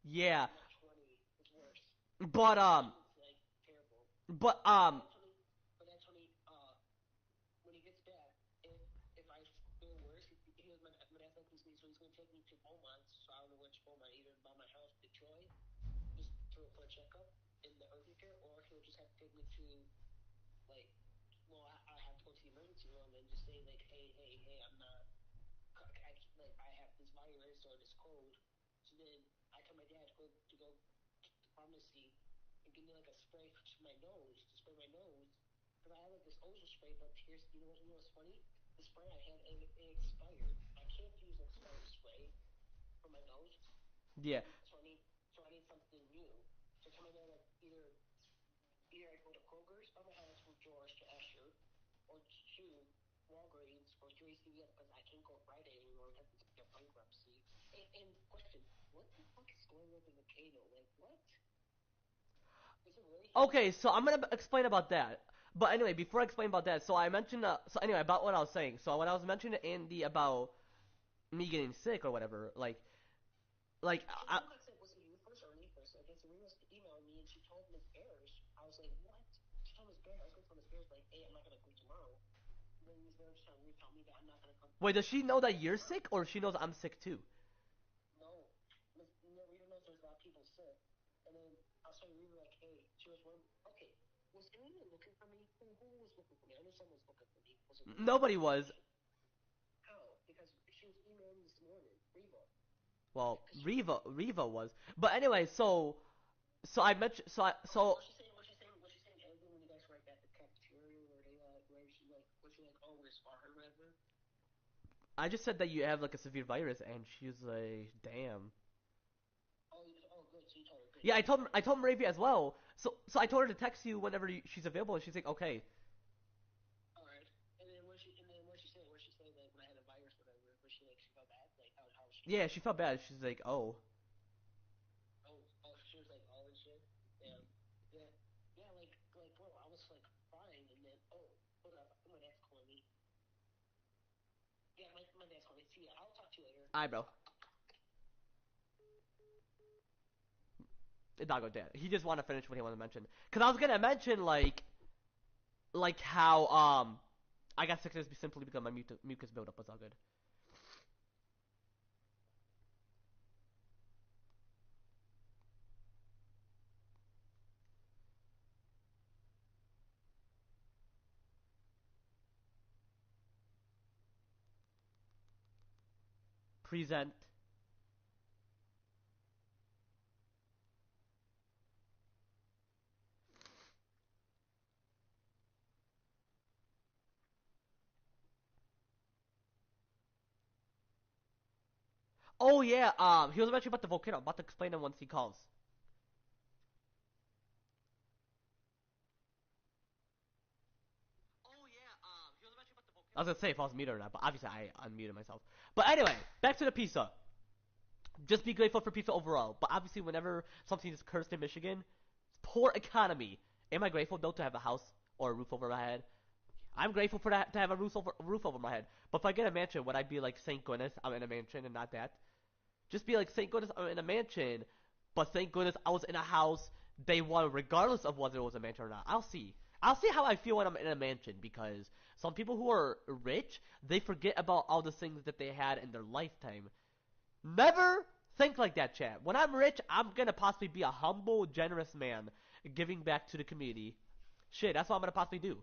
Yeah, not 20. It's worse. but It's like terrible. but But that's when when he gets back, if I feel worse, he was my dad's like so he's gonna take me to Beaumont. So I don't know which Beaumont, either by my house, Detroit, just for a checkup in the urgent care, or he'll just have to take me to like, well, I have to go to the emergency room and just say like, hey, I'm not, I have this virus or this cold. So then I tell my dad to go to the pharmacy and give me like a spray to my nose to spray my nose because I have like this ozone spray. But here's you know what's funny? The spray I had it expired. I can't use expired spray for my nose, yeah. so I need something new. So I tell my dad like either I go to Kroger's by my house from George to Escher, or to Walgreens or 3CVS because I can't go Friday anymore because it's a bankruptcy. And question, what the fuck is going on with the volcano? Like, what? Is it really happening? Okay, so I'm gonna explain about that. But anyway, before I explain about that, so I mentioned so anyway about what I was saying. So when I was mentioning to Andy about me getting sick or whatever, like I think I said, was it you first or me first? I guess Serena's emailed me and she told Miss Bears. I was like, what? She told Miss Bears. I was going to tell Miss Bears, like, hey, I'm not going to come tomorrow. And then Miss Bears tell me that I'm not going to come wait, does she know that you're tomorrow. sick or she knows I'm sick too? No, we don't know if there's a lot of people sick. And then I was telling Reba, like, hey, she was one. Okay, was anyone looking for me? Who was looking for me? I know someone was looking for me. Was it Reba? Nobody was. How? Because she was emailing this morning, Reba. Well, Because she, Riva was. But anyway, so I mentioned so was she saying anything when you guys were like at the cafeteria where she like was she like, oh, we're smart or whatever? I just said that you have like a severe virus, and she's like, damn. Oh, good. So you told her. Good. Yeah, I told Moravia as well. So I told her to text you whenever she's available, and she's like, okay. All right. What she say? What she say? Like when I had a virus, or whatever. Was she like she felt bad? Like how was she? Yeah, she felt bad. She's like, oh. She was like all and shit. Yeah, yeah, yeah. Like bro, I was like fine, and then hold up, my dad's calling me. Yeah, my dad's calling me. See, I'll talk to you later. Alright, bro. Doggo dad. He just wanted to finish what he wanted to mention. Cause I was gonna mention like how I got sickness simply because my mucus buildup was all good. Present. Oh yeah, he was mentioning about the volcano. I'm about to explain it once he calls. I was gonna say if I was muted or not, but obviously I unmuted myself. But anyway, back to the pizza. Just be grateful for pizza overall. But obviously, whenever something is cursed in Michigan, poor economy. Am I grateful though to have a house or a roof over my head? I'm grateful for that to have a roof over my head. But if I get a mansion, would I be like thank goodness I'm in a mansion and not that? Just be like thank goodness I'm in a mansion, but thank goodness I was in a house day one, regardless of whether it was a mansion or not. I'll see. I'll see how I feel when I'm in a mansion because some people who are rich, they forget about all the things that they had in their lifetime. Never think like that, chat. When I'm rich, I'm gonna possibly be a humble, generous man, giving back to the community. Shit, that's what I'm gonna possibly do.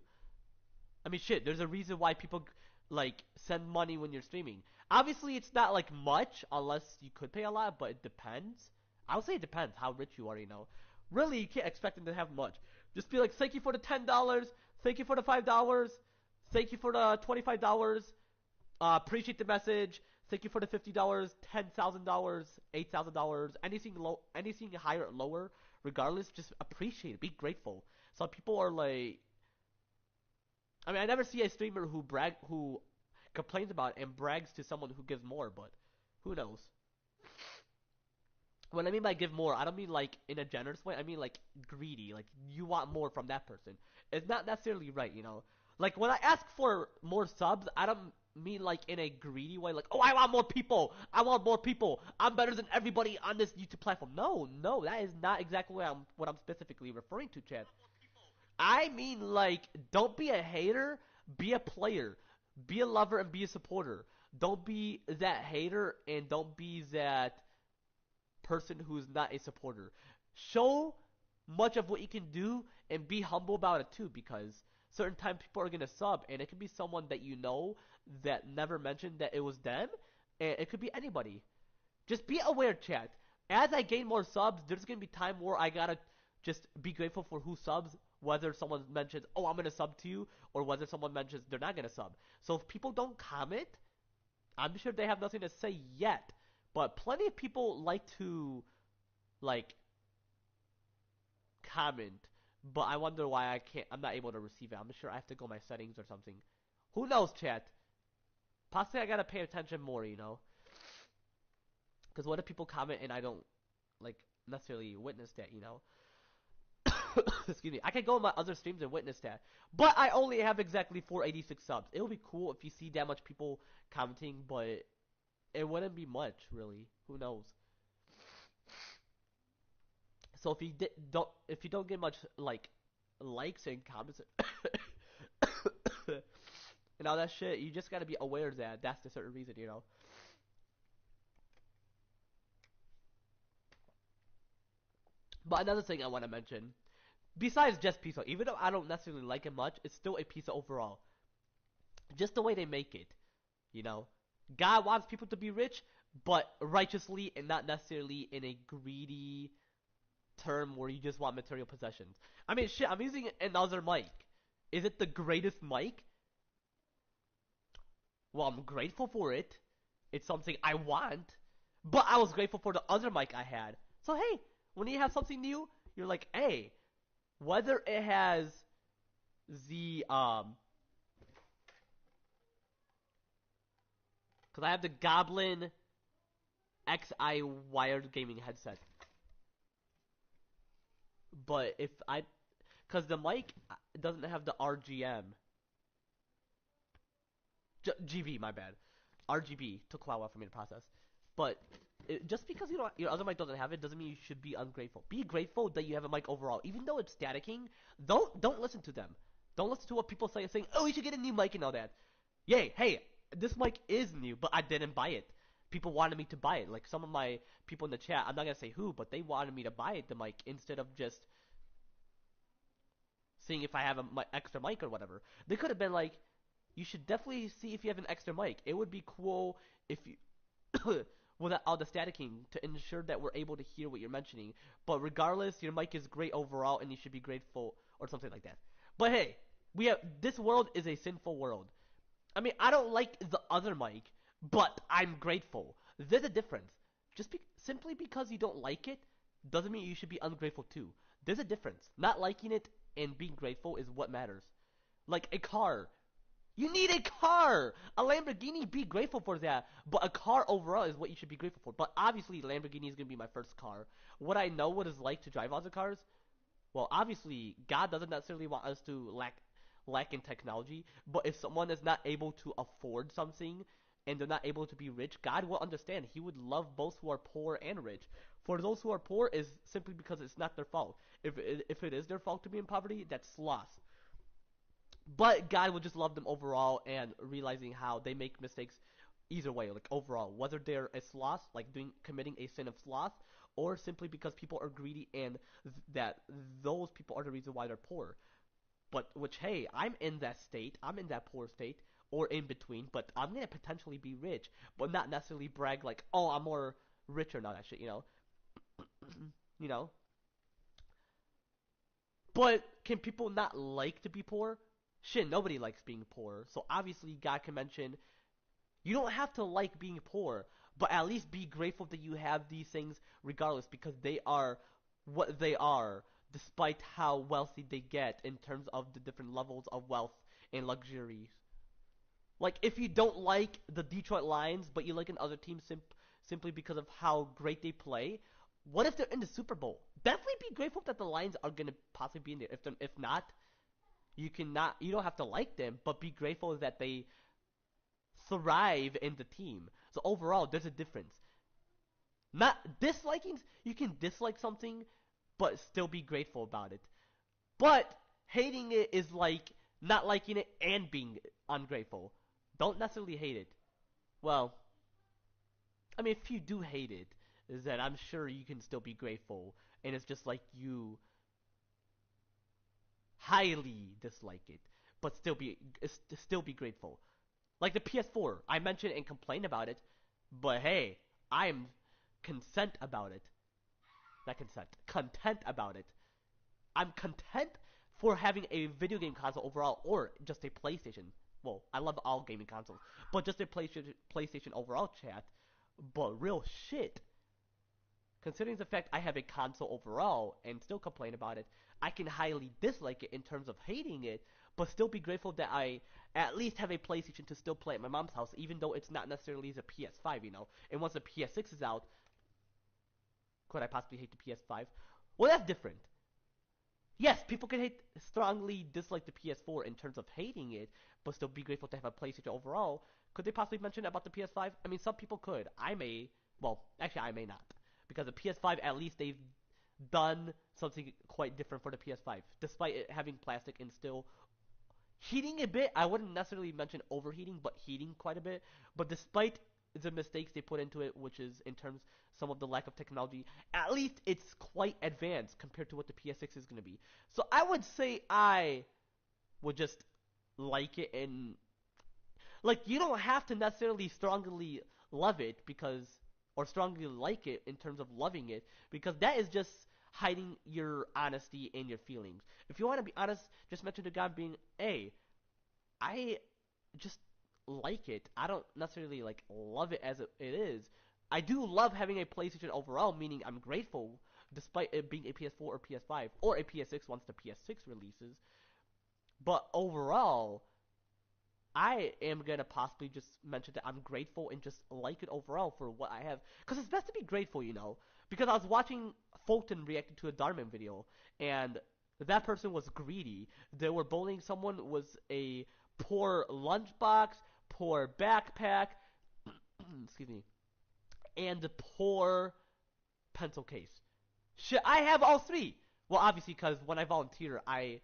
I mean, shit, there's a reason why people like send money when you're streaming. Obviously, it's not like much unless you could pay a lot, but it depends. I would say it depends how rich you are, you know. Really, you can't expect them to have much. Just be like, thank you for the $10, thank you for the $5, thank you for the $25. Appreciate the message. Thank you for the $50, $10,000, $8,000, anything higher or lower. Regardless, just appreciate it. Be grateful. Some people are like, I mean, I never see a streamer who complains about it and brags to someone who gives more, but who knows? What I mean by give more, I don't mean like in a generous way. I mean like greedy. Like you want more from that person. It's not necessarily right, you know. Like when I ask for more subs, I don't mean like in a greedy way, like, oh, I want more people. I want more people. I'm better than everybody on this YouTube platform. No, no, that is not exactly what I'm specifically referring to, Chad. I mean, like, don't be a hater, be a player. Be a lover and be a supporter. Don't be that hater and don't be that person who's not a supporter. Show much of what you can do and be humble about it too, because certain times people are gonna sub and it could be someone that you know that never mentioned that it was them, and it could be anybody. Just be aware, chat. As I gain more subs, there's gonna be time where I gotta just be grateful for who subs, whether someone mentions, oh, I'm gonna sub to you, or whether someone mentions they're not gonna sub. So if people don't comment, I'm sure they have nothing to say yet. But plenty of people like to, like, comment. But I wonder why I'm not able to receive it. I'm sure I have to go my settings or something. Who knows, chat? Possibly I gotta pay attention more, you know? Because what if people comment and I don't, like, necessarily witness that, you know? Excuse me. I can go on my other streams and witness that. But I only have exactly 486 subs. It would be cool if you see that much people commenting, but it wouldn't be much, really. Who knows? So if you don't get much like likes and comments and all that shit, you just gotta be aware that that's the certain reason, you know. But another thing I want to mention, besides just pizza, even though I don't necessarily like it much, it's still a pizza overall. Just the way they make it, you know. God wants people to be rich, but righteously and not necessarily in a greedy term where you just want material possessions. I mean, shit, I'm using another mic. Is it the greatest mic? Well, I'm grateful for it. It's something I want. But I was grateful for the other mic I had. So, hey, when you have something new, you're like, hey, whether it has the, because I have the Goblin XI wired gaming headset. But if I, because the mic doesn't have the RGM. GB, my bad. RGB took a while for me to process. But just because your other mic doesn't have it doesn't mean you should be ungrateful. Be grateful that you have a mic overall, even though it's staticking. Don't listen to them. Don't listen to what people say saying, oh, you should get a new mic and all that. Yay, hey, this mic is new, but I didn't buy it. People wanted me to buy it. Like some of my people in the chat, I'm not gonna say who, but they wanted me to buy it, the mic, instead of just seeing if I have a extra mic or whatever. They could have been like, you should definitely see if you have an extra mic. It would be cool if you without all the staticking to ensure that we're able to hear what you're mentioning. But regardless, your mic is great overall, and you should be grateful or something like that. But hey, this world is a sinful world. I mean, I don't like the other mic, but I'm grateful. There's a difference. Simply because you don't like it doesn't mean you should be ungrateful too. There's a difference. Not liking it and being grateful is what matters. Like a car. You need a car! A Lamborghini, be grateful for that. But a car overall is what you should be grateful for. But obviously, Lamborghini is going to be my first car. Would I know what it's like to drive other cars? Well, obviously, God doesn't necessarily want us to lack in technology. But if someone is not able to afford something and they're not able to be rich, God will understand. He would love both who are poor and rich. For those who are poor, is simply because it's not their fault. If it is their fault to be in poverty, that's sloth. But God will just love them overall and realizing how they make mistakes either way, like overall, whether they're a sloth, like committing a sin of sloth, or simply because people are greedy and that those people are the reason why they're poor. But which, hey, I'm in that state, I'm in that poor state, or in between, but I'm gonna potentially be rich, but not necessarily brag like, oh, I'm more richer now that shit, you know, you know. But can people not like to be poor? Shit, nobody likes being poor. So obviously, God can mention you don't have to like being poor, but at least be grateful that you have these things regardless because they are what they are, despite how wealthy they get in terms of the different levels of wealth and luxuries. Like, if you don't like the Detroit Lions, but you like another team simply because of how great they play, what if they're in the Super Bowl? Definitely be grateful that the Lions are going to possibly be in there. If not, you don't have to like them, but be grateful that they thrive in the team. So overall, there's a difference. Not disliking, you can dislike something, but still be grateful about it. But hating it is like not liking it and being ungrateful. Don't necessarily hate it. Well, I mean, if you do hate it, is that I'm sure you can still be grateful, and it's just like you highly dislike it, but still be grateful. Like the PS4, I mentioned and complained about it, but hey, I'm consent about it. Not consent, content about it. I'm content for having a video game console overall, or just a PlayStation. Well, I love all gaming consoles, but just a PlayStation overall, chat. But real shit, considering the fact I have a console overall and still complain about it, I can highly dislike it in terms of hating it, but still be grateful that I at least have a PlayStation to still play at my mom's house, even though it's not necessarily the PS5, you know. And once the PS6 is out, could I possibly hate the PS5? Well, that's different. Yes, people can strongly dislike the PS4 in terms of hating it, but still be grateful to have a PlayStation overall. Could they possibly mention about the PS5? I mean, some people could. I may. Well, actually, I may not, because the PS5 at least they've done something quite different for the PS5, despite it having plastic and still heating a bit. I wouldn't necessarily mention overheating, but heating quite a bit. But despite the mistakes they put into it, which is in terms some of the lack of technology, at least it's quite advanced compared to what the PS6 is going to be. So I would say I would just like it, and like you don't have to necessarily strongly love it because or strongly like it in terms of loving it, because that is just hiding your honesty and your feelings. If you want to be honest, just mention to God being, hey, I just like it. I don't necessarily like love it as it is. I do love having a PlayStation overall, meaning I'm grateful despite it being a PS4 or PS5 or a PS6 once the PS6 releases. But overall, I am gonna possibly just mention that I'm grateful and just like it overall for what I have, because it's best to be grateful, you know. Because I was watching Fulton reacting to a Darman video, and that person was greedy. They were bullying someone was a poor lunchbox, poor backpack, excuse me, and poor pencil case. Shit, I have all three. Well, obviously, because when I volunteer, I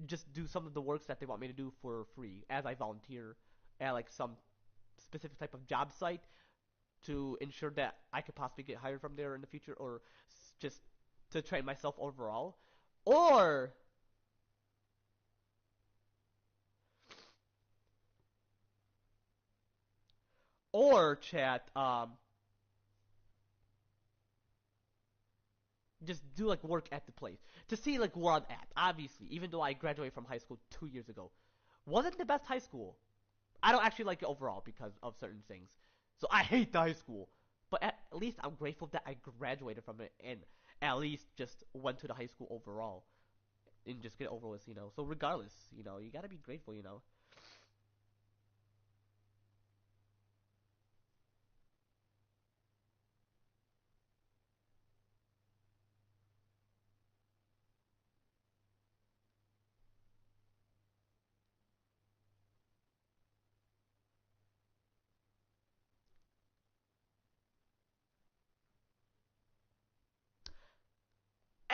just do some of the works that they want me to do for free as I volunteer at like some specific type of job site to ensure that I could possibly get hired from there in the future, or just to train myself overall. Or chat, just do like work at the place to see like where I'm at. Obviously, even though I graduated from high school 2 years ago, wasn't the best high school. I don't actually like it overall because of certain things. So I hate the high school. But at least I'm grateful that I graduated from it and at least just went to the high school overall and just get over with, you know. So regardless, you know, you gotta be grateful, you know.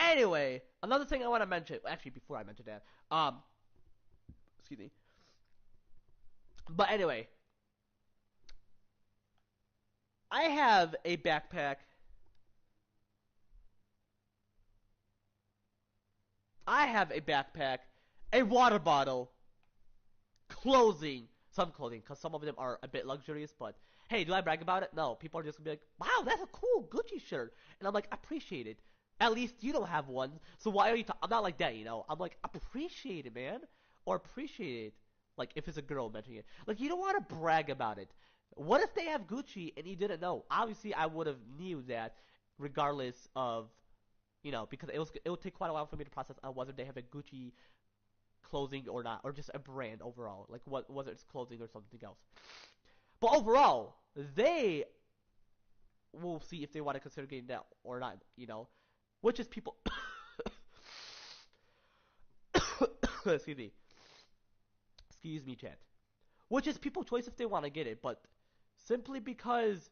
Anyway, another thing I want to mention, actually before I mention that, excuse me. But anyway, I have a backpack. I have a backpack, a water bottle, clothing, some clothing, because some of them are a bit luxurious, but hey, do I brag about it? No. People are just gonna be like, wow, that's a cool Gucci shirt. And I'm like, appreciate it. At least you don't have one, so why are you I'm not like that, you know? I'm like, appreciate it, man. Or appreciate it. Like, if it's a girl mentioning it. Like, you don't want to brag about it. What if they have Gucci and you didn't know? Obviously, I would have knew that regardless of, you know, because it would take quite a while for me to process whether they have a Gucci clothing or not, or just a brand overall, like what whether it's clothing or something else. But overall, they will see if they want to consider getting that or not, you know, which is people. Excuse me, excuse me, chat. which is people's choice if they want to get it. But simply because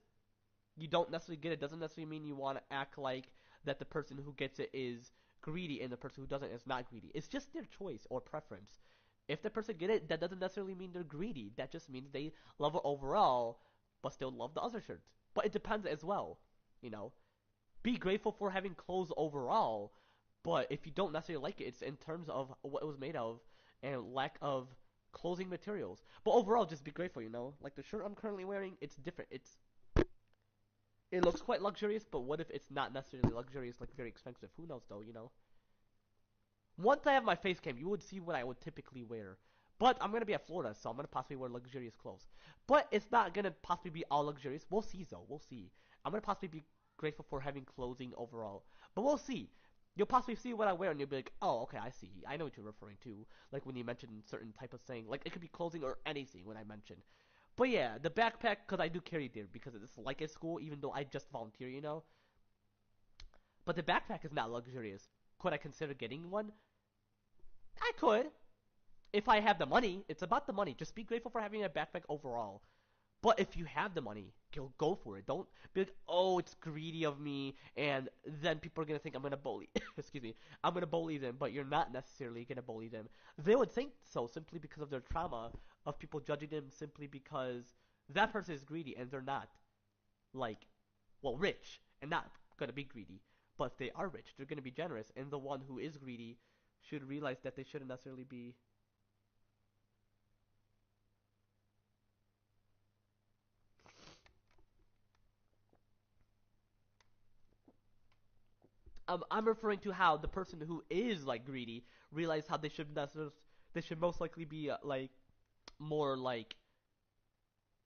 you don't necessarily get it doesn't necessarily mean you want to act like that the person who gets it is greedy and the person who doesn't is not greedy. It's just their choice or preference. If the person get it, that doesn't necessarily mean they're greedy. That just means they love it overall, but still love the other shirts. But it depends as well, you know. Be grateful for having clothes overall, but if you don't necessarily like it, it's in terms of what it was made of and lack of clothing materials. But overall, just be grateful, you know. Like the shirt I'm currently wearing, it's different. It looks quite luxurious, but what if it's not necessarily luxurious, like very expensive? Who knows, though, you know? Once I have my face cam, you would see what I would typically wear. But I'm gonna be at Florida, so I'm gonna possibly wear luxurious clothes. But it's not gonna possibly be all luxurious. We'll see, though. We'll see. I'm gonna possibly be grateful for having clothing overall. But we'll see. You'll possibly see what I wear, and you'll be like, oh, okay, I see. I know what you're referring to. Like when you mention certain type of thing. Like it could be clothing or anything when I mention. But yeah, the backpack, because I do carry it there, because it's like at school, even though I just volunteer, you know. But the backpack is not luxurious. Could I consider getting one? I could. If I have the money, it's about the money. Just be grateful for having a backpack overall. But if you have the money, go for it. Don't be like, oh, it's greedy of me, and then people are gonna think I'm gonna bully. Excuse me, I'm gonna bully them, but you're not necessarily gonna bully them. They would think so simply because of their trauma of people judging them simply because that person is greedy and they're not. Like, well, rich and not gonna be greedy. But if they are rich, they're gonna be generous, and the one who is greedy should realize that they shouldn't necessarily be. I'm referring to how the person who is like greedy realize how they should most likely be like more like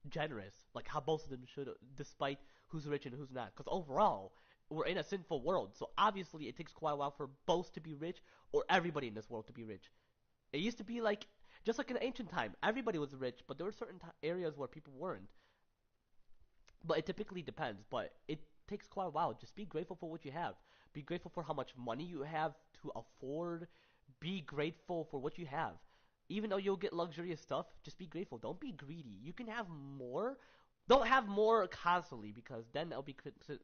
generous, like how both of them should, despite who's rich and who's not. Because overall, we're in a sinful world, so obviously it takes quite a while for both to be rich or everybody in this world to be rich. It used to be like just like in ancient time, everybody was rich, but there were certain areas where people weren't. But it typically depends. But it takes quite a while. Just be grateful for what you have. Be grateful for how much money you have to afford. Be grateful for what you have. Even though you'll get luxurious stuff, just be grateful. Don't be greedy. You can have more. Don't have more constantly because then that'll be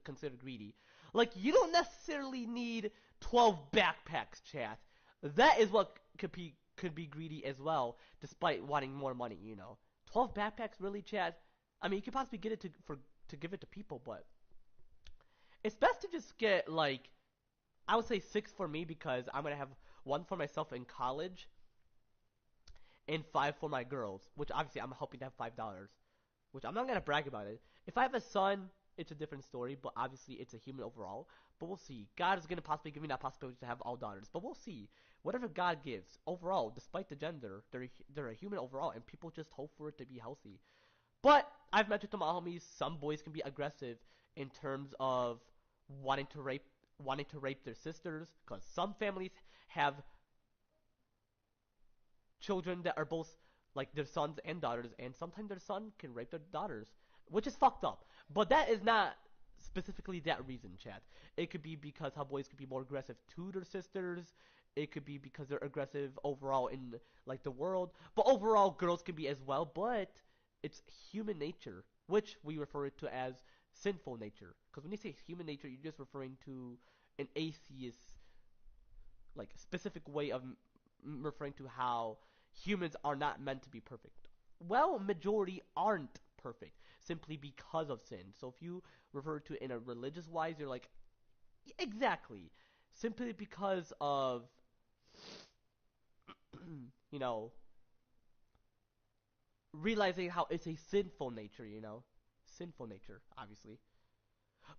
considered greedy. Like you don't necessarily need 12 backpacks, chat. That is what could be greedy as well, despite wanting more money. 12 backpacks, really, chat? I mean, you could possibly get it to give it to people, but it's best to just get like I would say 6 for me because I'm gonna have one for myself in college and 5 for my girls, which obviously I'm hoping to have $5, which I'm not gonna brag about it. If I have a son, it's a different story, but obviously it's a human overall. But we'll see. God is gonna possibly give me that possibility to have all daughters, but we'll see. Whatever God gives, overall, despite the gender, they're a human overall, and people just hope for it to be healthy. But I've mentioned to my homies, some boys can be aggressive in terms of wanting to rape wanting to rape their sisters, because some families have children that are both like their sons and daughters, and sometimes their son can rape their daughters, which is fucked up. But that is not specifically that reason, Chad. It could be because how boys could be more aggressive to their sisters. It could be because they're aggressive overall in like the world. But overall, girls can be as well. But it's human nature, which we refer to as sinful nature. Because when you say human nature, you're just referring to an atheist, like specific way of referring to how humans are not meant to be perfect. Well, majority aren't perfect simply because of sin. So if you refer to it in a religious wise, you're like, exactly, simply because of you know realizing how it's a sinful nature. Sinful nature, obviously.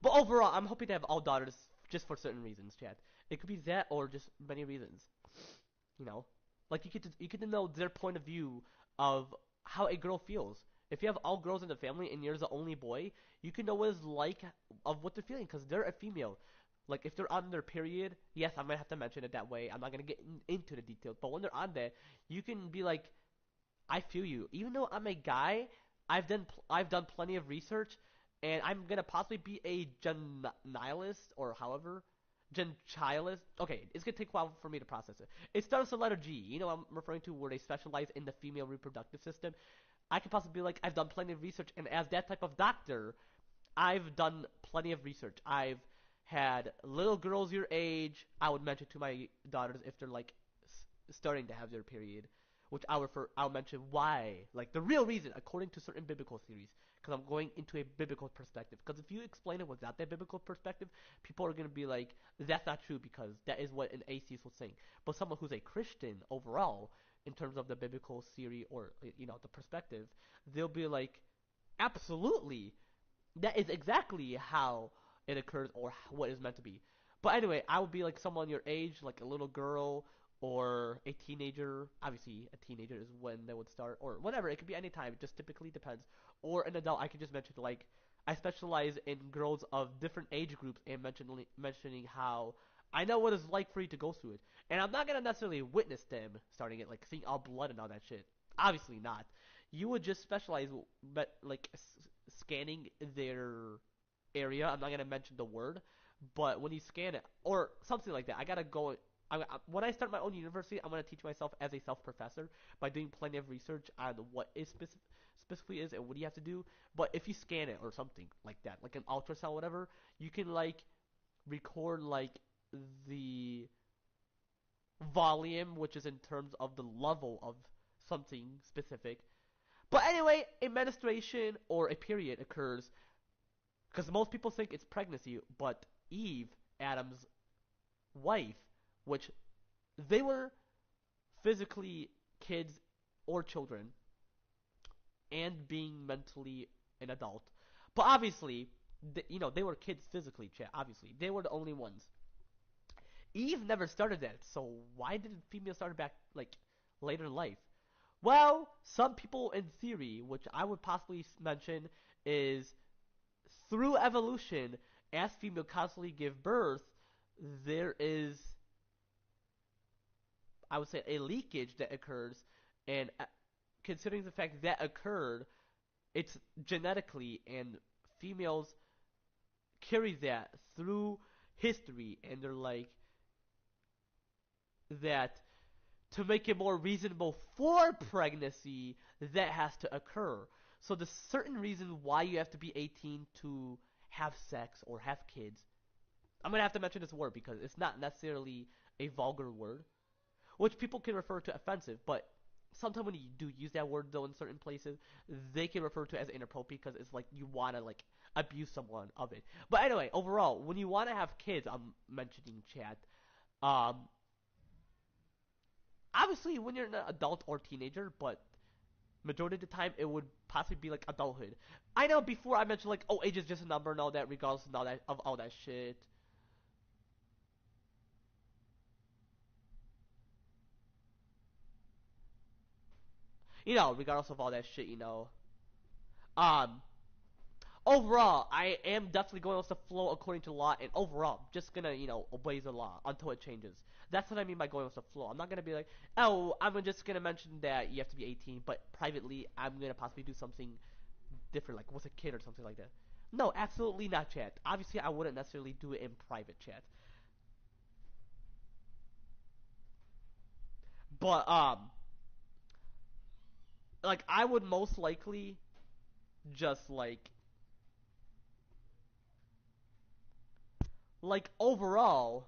But overall, I'm hoping to have all daughters just for certain reasons, Chad. It could be that or just many reasons. You know, like you get to know their point of view of how a girl feels. If you have all girls in the family and you're the only boy, you can know what it's like of what they're feeling because they're a female. Like if they're on their period, yes, I'm gonna have to mention it that way. I'm not gonna get into the details, but when they're on there, you can be like, I feel you. Even though I'm a guy, I've done plenty of research, and I'm gonna possibly be a nihilist or however gentilis. Okay, it's gonna take a while for me to process it. It starts with the letter G. I'm referring to where they specialize in the female reproductive system. I could possibly be like, I've done plenty of research, and as that type of doctor, I've done plenty of research. I've had little girls your age. I would mention to my daughters if they're like starting to have their period, which I'll mention why, like the real reason according to certain biblical theories, because I'm going into a biblical perspective. Because if you explain it without that biblical perspective, people are gonna be like, that's not true because that is what an atheist was saying. But someone who's a Christian overall, in terms of the biblical theory or the perspective, they'll be like, absolutely, that is exactly how it occurs or what is meant to be. But anyway, I would be like someone your age, like a little girl or a teenager. Obviously, a teenager is when they would start, or whatever. It could be any time. It just typically depends. Or an adult. I could just mention like I specialize in girls of different age groups and mentioning how I know what it's like for you to go through it. And I'm not gonna necessarily witness them starting it, like seeing all blood and all that shit. Obviously not. You would just specialize, but like scanning their area. I'm not gonna mention the word, but when you scan it or something like that, I gotta go. When I start my own university, I'm gonna teach myself as a self-professor by doing plenty of research on what is specifically is and what do you have to do. But if you scan it or something like that, like an ultrasound, whatever, you can like record like the volume, which is in terms of the level of something specific. But anyway, a menstruation or a period occurs because most people think it's pregnancy, but Eve, Adam's wife, which they were physically kids or children and being mentally an adult. But obviously, they were kids physically, chat. Obviously, they were the only ones. Eve never started that, so why did female start back like later in life? Well, some people in theory, which I would possibly mention, is through evolution, as female constantly give birth, there is, I would say, a leakage that occurs, and considering the fact that occurred, it's genetically, and females carry that through history, and they're like that to make it more reasonable for pregnancy, that has to occur. So the certain reason why you have to be 18 to have sex or have kids. I'm gonna have to mention this word because it's not necessarily a vulgar word, which people can refer to offensive, but sometimes when you do use that word though in certain places, they can refer to it as inappropriate because it's like you wanna like abuse someone of it. But anyway, overall, when you wanna have kids, I'm mentioning chat. Um, Obviously when you're an adult or teenager, but majority of the time it would possibly be like adulthood. I know before I mentioned like, oh, age is just a number and all that, regardless of all that shit. Regardless of all that shit. Um, Overall, I am definitely going with the flow according to law, and overall, just gonna, obey the law until it changes. That's what I mean by going with the flow. I'm not gonna be like, oh, I'm just gonna mention that you have to be 18, but privately, I'm gonna possibly do something different, like with a kid or something like that. No, absolutely not, chat. Obviously, I wouldn't necessarily do it in private chat. But, like, I would most likely just, overall,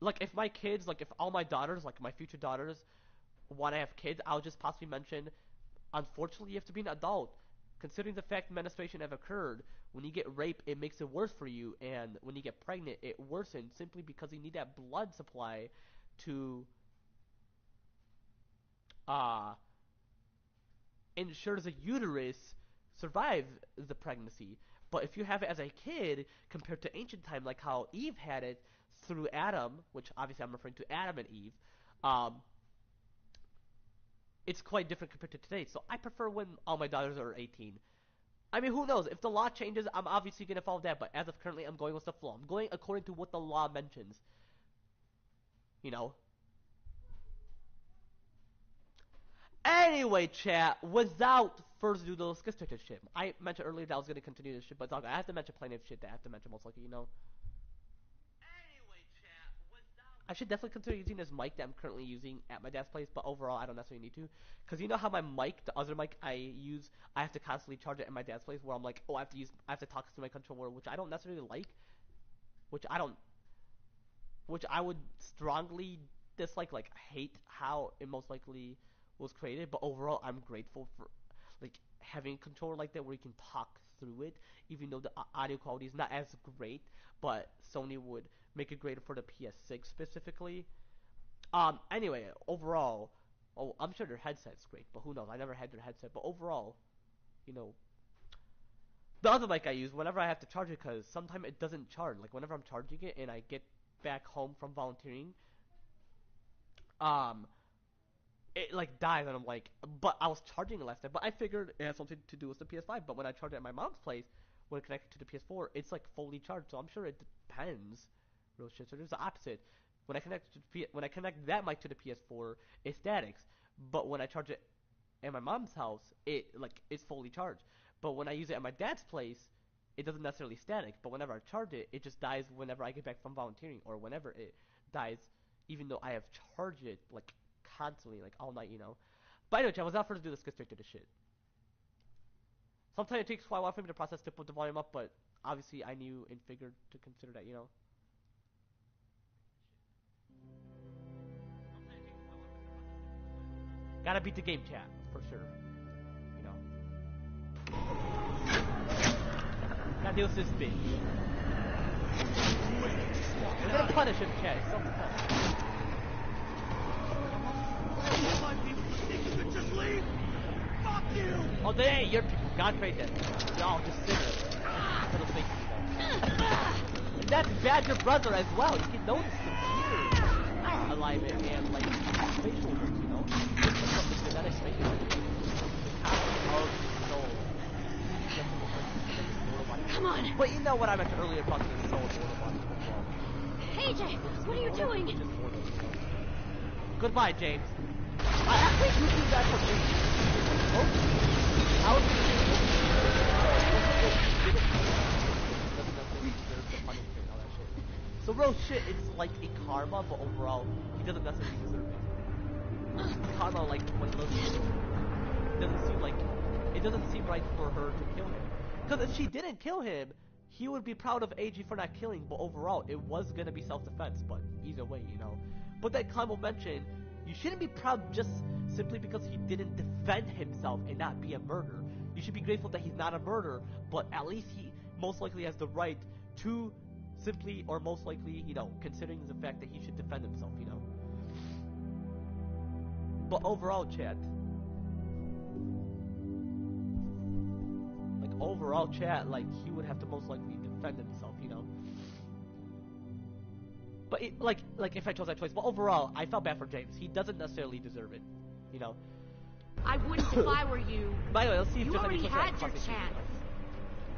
like, if my kids, like, if all my daughters, like, my future daughters, want to have kids, I'll just possibly mention, unfortunately, you have to be an adult. Considering the fact menstruation have occurred, when you get raped, it makes it worse for you, and when you get pregnant, it worsens simply because you need that blood supply to uh, ensure the uterus survive the pregnancy. But if you have it as a kid, compared to ancient time, like how Eve had it through Adam, which obviously I'm referring to Adam and Eve, um, it's quite different compared to today. So I prefer when all my daughters are 18. I mean, who knows? If the law changes, I'm obviously going to follow that. But as of currently, I'm going with the flow. I'm going according to what the law mentions. You know? Anyway, chat, without further ado, let's get started shit. I mentioned earlier that I was going to continue this shit, but I have to mention plenty of shit that I have to mention most likely. I should definitely consider using this mic that I'm currently using at my dad's place, but overall I don't necessarily need to. Because you know how my mic, the other mic I use, I have to constantly charge it at my dad's place where I'm like, oh, I have to talk to my controller, which I don't necessarily like, which I don't, which I would strongly dislike, like hate how it most likely was created, but overall I'm grateful for like having a controller like that where you can talk through it, even though the audio quality is not as great, but Sony would make it greater for the PS6 specifically. Anyway, overall, oh, I'm sure their headset's great, but who knows? I never had their headset, but overall, you know, the other mic I use whenever I have to charge it, because sometimes it doesn't charge. Like whenever I'm charging it and I get back home from volunteering, um, it like dies, and I'm like, but I was charging it last time, but I figured it has something to do with the PS5. But when I charge it at my mom's place, when it connected to the PS4, it's like fully charged. So I'm sure it depends. Real shit. So there's the opposite. When I connect that mic to the PS4, it's statics. But when I charge it at my mom's house, it's fully charged. But when I use it at my dad's place, it doesn't necessarily static. But whenever I charge it, it just dies whenever I get back from volunteering, or whenever it dies, even though I have charged it like constantly, like all night. But anyway, without further ado, let's get straight to the shit. Sometimes it takes quite a while for me to process to put the volume up, but obviously I knew and figured to consider that. Gotta beat the game, chat, for sure. Gotta deal with this bitch. We're gonna punish him, chat. It's self-defense. Just leave! Fuck you! Oh, they ain't your people. God created them. Y'all just sinners. Little things, And that's Badger Brother as well. You can notice the tears alignment and, like, facial works, It's something genetic facial works. The copy of the soul. Come on. But you know what I mentioned earlier about the soul of Mortal Body as well. AJ, what are you doing? Goodbye, James. I actually do do that for James. How is it doesn't necessarily deserve the punishment and all that shit. So real shit, it's like a karma, but overall, he doesn't necessarily deserve it. Karma, like, when it doesn't seem right for her to kill him. Because if she didn't kill him, he would be proud of AG for not killing, but overall, it was gonna be self-defense, but either way, But that Climb will mention, you shouldn't be proud just simply because he didn't defend himself and not be a murderer. You should be grateful that he's not a murderer, but at least he most likely has the right to simply, or most likely, considering the fact that he should defend himself, But overall, chat, he would have to most likely defend himself, But like if I chose that choice, but overall, I felt bad for James. He doesn't necessarily deserve it, I wouldn't if I were you. By the way, let's see if You there's any already had your chance.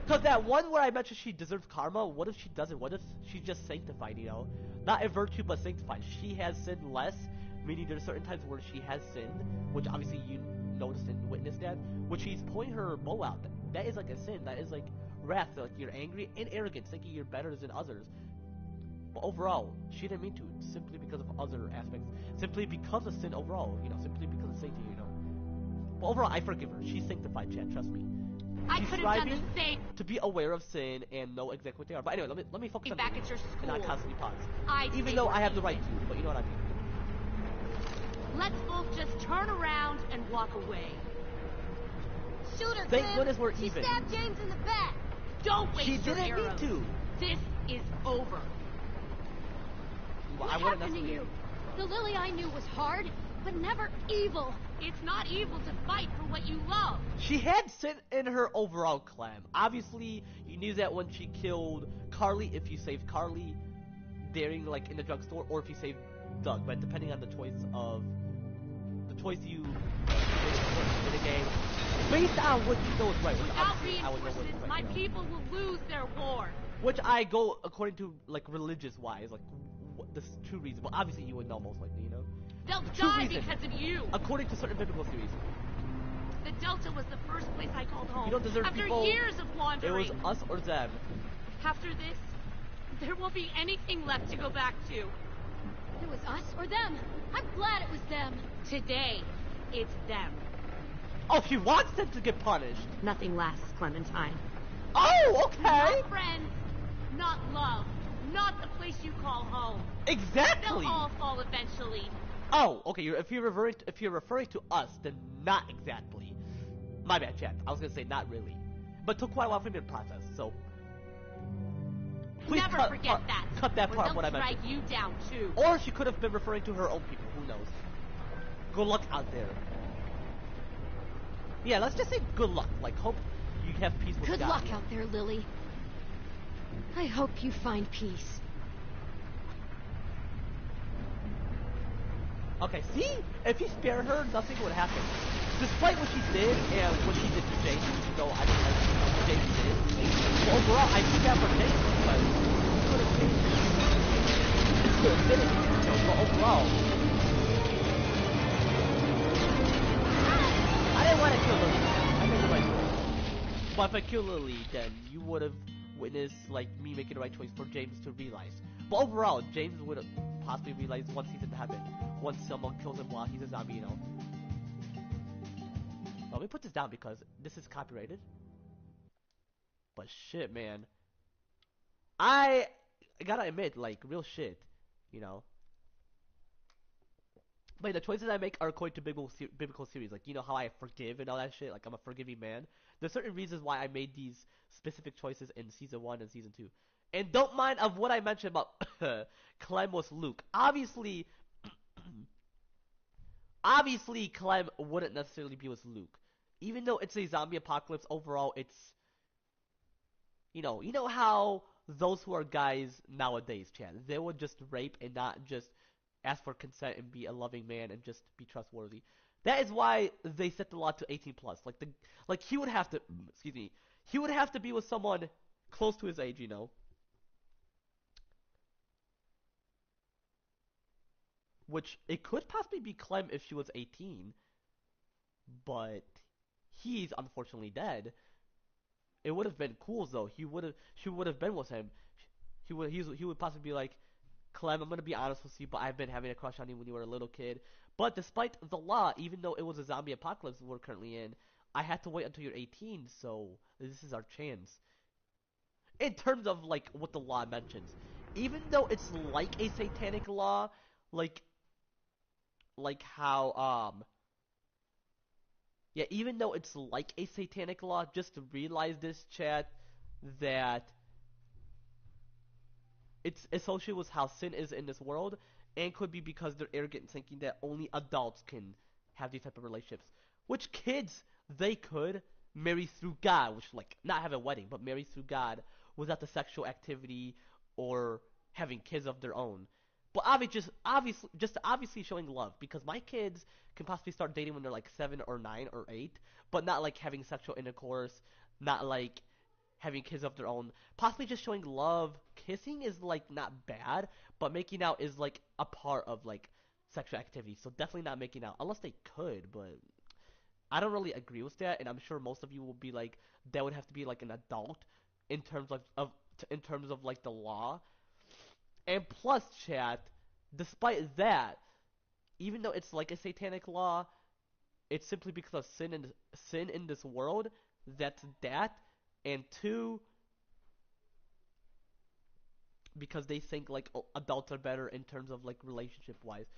Because that one where I mentioned she deserves karma, what if she doesn't? What if she's just sanctified, Not a virtue, but sanctified. She has sinned less, meaning there's certain times where she has sinned, which obviously you noticed and witnessed that, which she's pointing her bow out. That is like a sin. That is like wrath. Like you're angry and arrogant, thinking you're better than others. But overall, she didn't mean to, simply because of other aspects. Simply because of sin overall, simply because of Satan, But overall, I forgive her. She's sanctified, chat, trust me. I She's could have done striving the same. to be aware of sin and know exactly what they are. But anyway, let me focus on Back me at your and not school. constantly pause. I'd Even say though you're I have the right innocent. to, but you know what I mean. Let's both just turn around and walk away. Shoot her, Thank Clem. goodness we're She even. stabbed James in the back. Don't waste She your didn't arrows. mean to. This is over. Well, What I wouldn't happened to necessarily. you? The Lily I knew was hard, but never evil. It's not evil to fight for what you love. She had sin in her overall, Clem. Obviously, you knew that when she killed Carly, if you saved Carly during, like, in the drugstore, or if you saved Doug, but depending on the choice you made in the game, based on what you know is right, which Without obviously I would know what is reinforcements, right, my people will lose their war. Which I go according to, like, religious-wise, like, the true reason. But obviously you would know most likely, They'll True die reason. because of you. According to certain biblical series. The Delta was the first place I called home. You don't deserve After people. years of It wandering. was us or them. After this, there won't be anything left to go back to. It was us or them. I'm glad it was them. Today, it's them. Oh, she wants them to get punished. Nothing lasts, Clementine. Oh, okay. Not friends, not love, not the place you call home. Exactly. They'll all fall eventually. Oh, okay. If you're referring to us, then not exactly. My bad, chat. I was gonna say not really, but took quite a while for me to process. So please Never cut forget that. cut that Or part of they'll what I drag mentioned. you down too. Or she could have been referring to her own people. Who knows? Good luck out there. Yeah, let's just say good luck. Like, hope you have peace with Good God. luck out there, Lily. I hope you find peace. Okay, see? If he spared her, nothing would happen. Despite what she did and what she did to James, even though I didn't like what James did, well, overall, I do that for James because he could have changed it. He could have did it. But overall, I didn't want to kill Lily. I made the right choice. But if I kill Lily, then you would have witnessed, like, me making the right choice for James to realize. But overall, James would have possibly realized once he's in heaven. Once someone kills him while he's a zombie, you know. Well, let me put this down because this is copyrighted. But shit, man. I gotta admit, like, real shit, you know. But the choices I make are according to biblical series. Like, you know how I forgive and all that shit? Like, I'm a forgiving man. There's certain reasons why I made these specific choices in Season 1 and Season 2. And don't mind of what I mentioned about Clem was Luke. Obviously, Clem wouldn't necessarily be with Luke. Even though it's a zombie apocalypse, overall, it's... You know how those who are guys nowadays, Chad, they would just rape and not just ask for consent and be a loving man and just be trustworthy. That is why they set the law to 18 plus. Like he would have to, excuse me, he would have to be with someone close to his age, you know. Which it could possibly be Clem if she was 18, but he's unfortunately dead. It would have been cool though. She would have been with him. He would possibly be like, Clem, I'm gonna be honest with you, but I've been having a crush on you when you were a little kid. But despite the law, even though it was a zombie apocalypse we're currently in, I had to wait until you're 18, so this is our chance. In terms of like what the law mentions, even though it's like a satanic law, like how yeah, even though it's like a satanic law, just to realize this, chat, that it's associated with how sin is in this world, and could be because they're arrogant, thinking that only adults can have these type of relationships. Which kids, they could marry through God, which like not have a wedding, but marry through God without the sexual activity or having kids of their own. But obviously showing love, because my kids can possibly start dating when they're like 7 or 9 or 8, but not like having sexual intercourse, not like having kids of their own. Possibly just showing love. Kissing is like not bad, but making out is like a part of like sexual activity. So definitely not making out unless they could, but I don't really agree with that, and I'm sure most of you will be like that would have to be like an adult in terms in terms of like the law. And plus, chat, despite that, even though it's like a satanic law, it's simply because of sin in this world. That's that, and two, because they think like adults are better in terms of like relationship wise.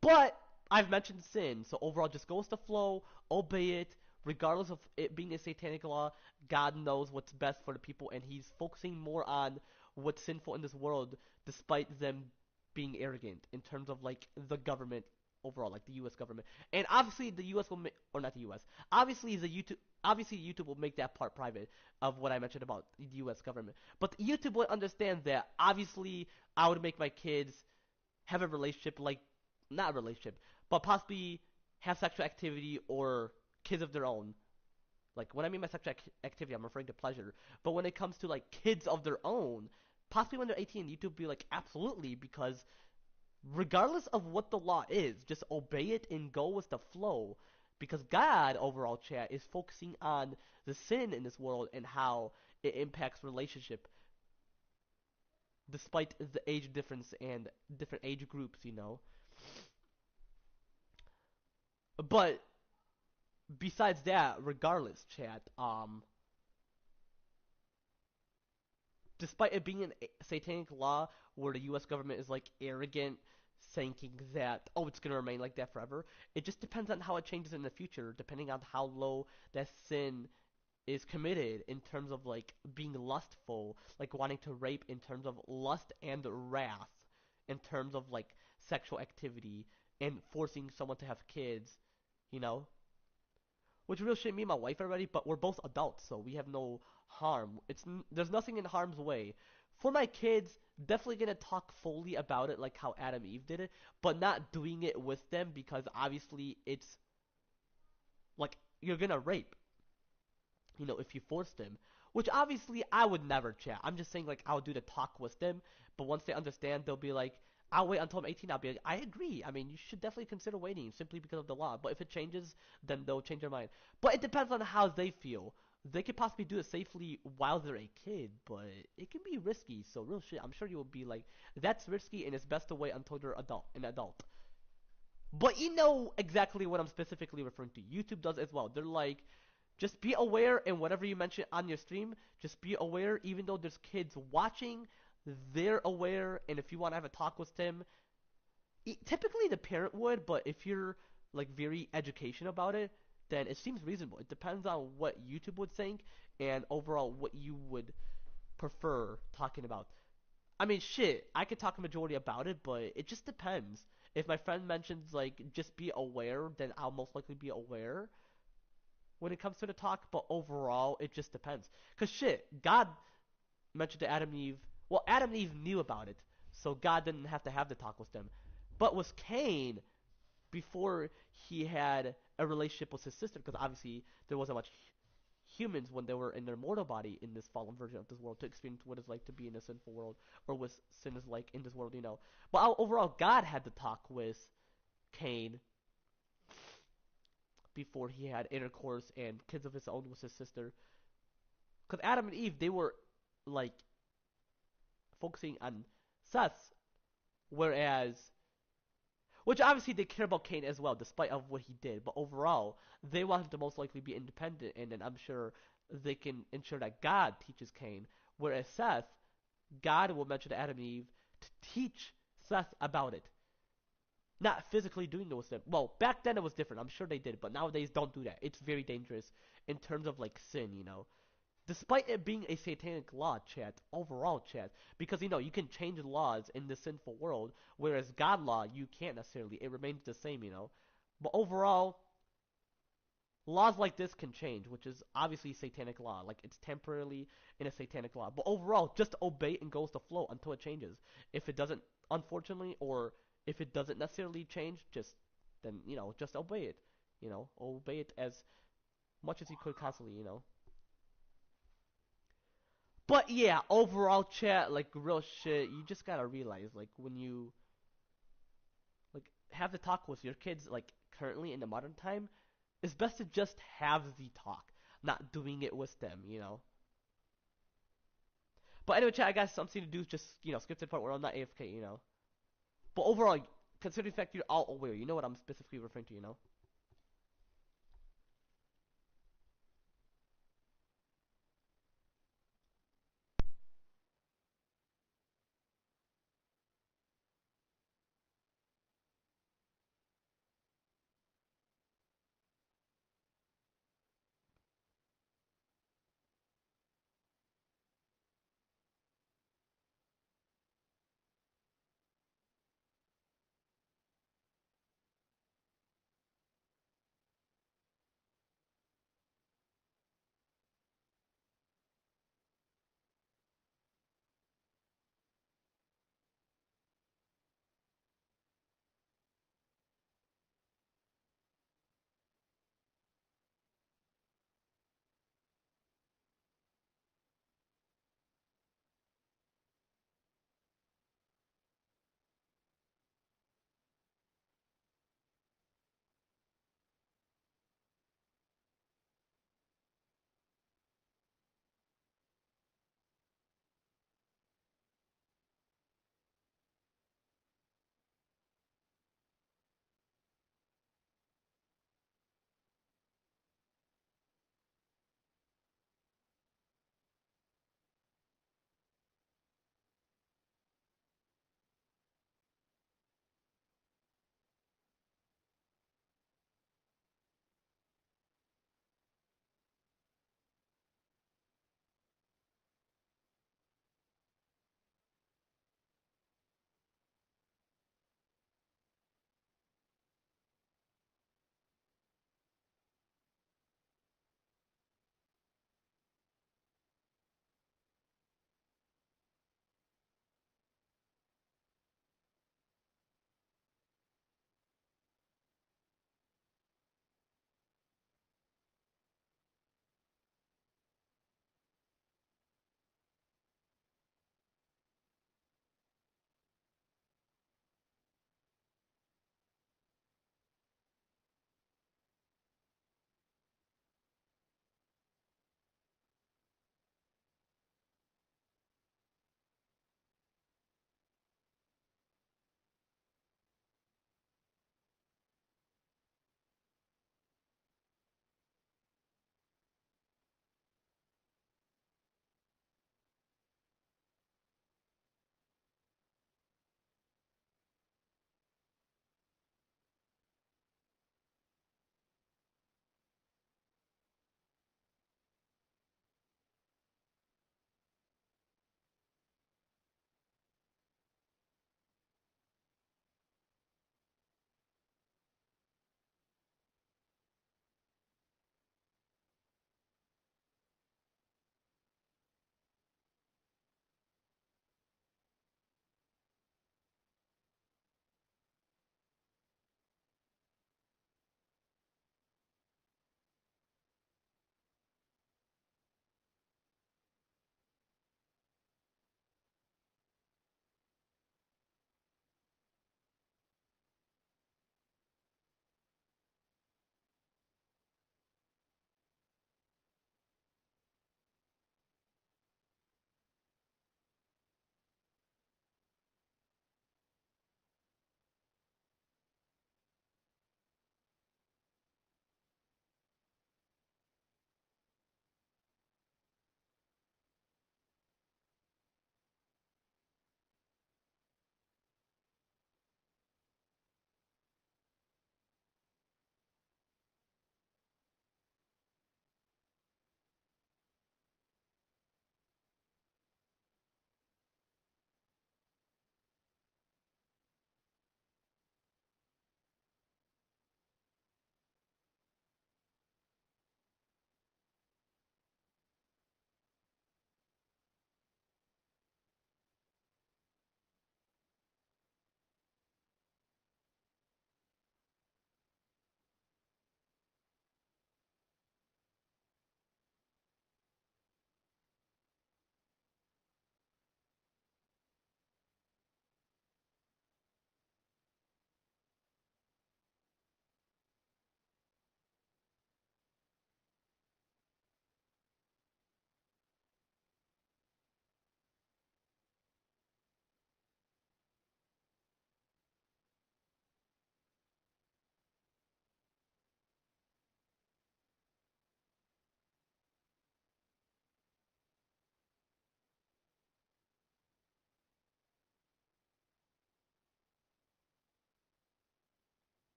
But I've mentioned sin, so overall just go with the flow, obey it, regardless of it being a satanic law. God knows what's best for the people, and He's focusing more on what's sinful in this world, despite them being arrogant in terms of like the government overall, like the U.S. government. And obviously the U.S. will or not the U.S. Obviously YouTube will make that part private of what I mentioned about the U.S. government. But YouTube would understand that obviously I would make my kids have a relationship, like not a relationship, but possibly have sexual activity or kids of their own. Like when I mean by sexual activity, I'm referring to pleasure. But when it comes to like kids of their own, possibly when they're 18, YouTube would be like absolutely, because regardless of what the law is, just obey it and go with the flow. Because God, overall, chat, is focusing on the sin in this world and how it impacts relationship. despite the age difference and different age groups. But besides that, regardless, chat, despite it being a satanic law where the U.S. government is like arrogant, saying that it's gonna remain like that forever, it just depends on how it changes in the future, depending on how low that sin is committed in terms of like being lustful, like wanting to rape in terms of lust and wrath, in terms of like sexual activity and forcing someone to have kids, you know? Which real shit, me and my wife already, but we're both adults, so we have no harm. There's nothing in harm's way. For my kids, definitely gonna talk fully about it, like how Adam Eve did it, but not doing it with them because obviously it's like you're gonna rape, if you force them. Which obviously I would never chat. I'm just saying like I'll do the talk with them, but once they understand, they'll be like, I'll wait until I'm 18. I'll be like, I agree. I mean, you should definitely consider waiting simply because of the law. But if it changes, then they'll change their mind. But it depends on how they feel. They could possibly do it safely while they're a kid, but it can be risky. So real shit, I'm sure you will be like, that's risky, and it's best to wait until you're an adult. But you know exactly what I'm specifically referring to. YouTube does as well. They're like, just be aware, and whatever you mention on your stream, just be aware, even though there's kids watching, they're aware, and if you want to have a talk with them, typically the parent would, but if you're like very education about it, then it seems reasonable. It depends on what YouTube would think, and overall what you would prefer talking about. I mean, shit, I could talk a majority about it, but it just depends. If my friend mentions, like, just be aware, then I'll most likely be aware when it comes to the talk, but overall, it just depends. Because shit, God mentioned to Adam and Eve, well, Adam and Eve knew about it, so God didn't have to have the talk with them. But was Cain, before he had a relationship with his sister, because obviously there wasn't much humans when they were in their mortal body in this fallen version of this world to experience what it's like to be in a sinful world, or what sin is like in this world. But overall, God had to talk with Cain before he had intercourse and kids of his own with his sister. Because Adam and Eve, they were like focusing on Seth, whereas, which obviously they care about Cain as well, despite of what he did. But overall, they want him to most likely be independent, and then I'm sure they can ensure that God teaches Cain. Whereas Seth, God will mention to Adam and Eve to teach Seth about it, not physically doing it with them. Well, back then it was different. I'm sure they did, but nowadays don't do that. It's very dangerous in terms of like sin. Despite it being a satanic law, chat, overall, chat, because you can change laws in the sinful world, whereas God law you can't necessarily. It remains the same. But overall, laws like this can change, which is obviously satanic law. Like it's temporarily in a satanic law. But overall, just obey and go with the flow until it changes. If it doesn't, unfortunately, or if it doesn't necessarily change, just obey it. Obey it as much as you could constantly. But yeah, overall chat, like real shit, you just gotta realize, like when you like have the talk with your kids, like currently in the modern time, it's best to just have the talk, not doing it with them. But anyway, chat, I got something to do. Just skip to the part where I'm not AFK. But overall, consider the fact you're all aware. You know what I'm specifically referring to.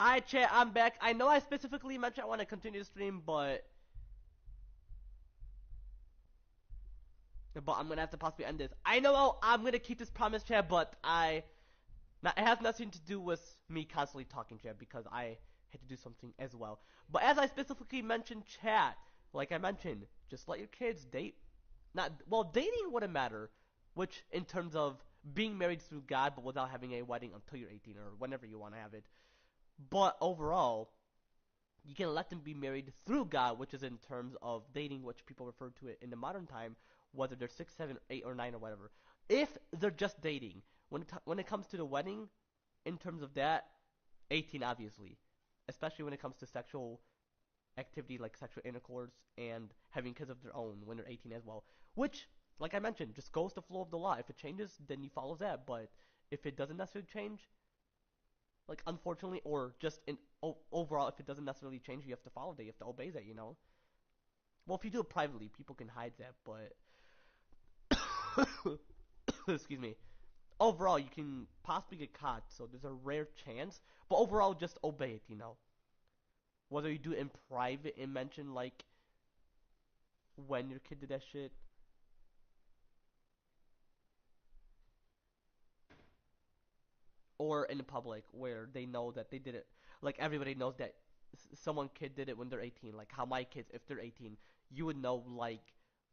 Alright, chat, I'm back. I know I specifically mentioned I want to continue the stream, but I'm gonna have to possibly end this. I know I'm gonna keep this promise, chat, but it has nothing to do with me constantly talking, chat, because I had to do something as well. But as I specifically mentioned, chat, like I mentioned, just let your kids date. Not well, dating wouldn't matter, which in terms of being married through God, but without having a wedding until you're 18 or whenever you want to have it. But overall, you can let them be married through God, which is in terms of dating, which people refer to it in the modern time, whether they're 6, 7, 8, or 9 or whatever. If they're just dating, when it comes to the wedding, in terms of that, 18 obviously, especially when it comes to sexual activity like sexual intercourse and having kids of their own when they're 18 as well. Which, like I mentioned, just goes the flow of the law. If it changes, then you follow that. But if it doesn't necessarily change, like unfortunately, or just in overall, if it doesn't necessarily change, you have to follow that. You have to obey that. Well, if you do it privately, people can hide that. But excuse me. Overall, you can possibly get caught, so there's a rare chance. But overall, just obey it. Whether you do it in private and mention like when your kid did that shit, or in the public where they know that they did it. Like everybody knows that someone kid did it when they're 18. Like how my kids, if they're 18, you would know like,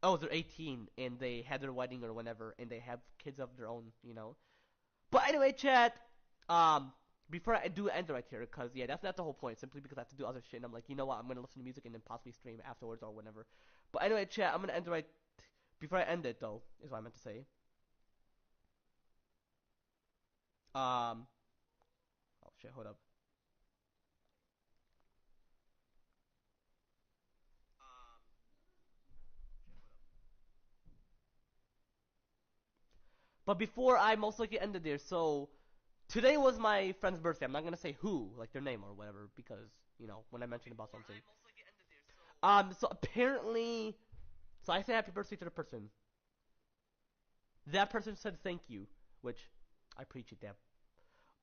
oh, they're 18 and they had their wedding or whenever, and they have kids of their own. But anyway, chat. Um, before I do end right here, because yeah, that's not the whole point. Simply because I have to do other shit, and I'm like, you know what? I'm gonna listen to music and then possibly stream afterwards or whenever. But anyway, chat. I'm gonna end right before I end it though. Is what I meant to say. Um. Oh shit. Hold up. But before I most likely ended there, so today was my friend's birthday. I'm not gonna say who, like their name or whatever, because when I mentioned about something. So apparently, so I said happy birthday to the person. That person said thank you, which I appreciate that.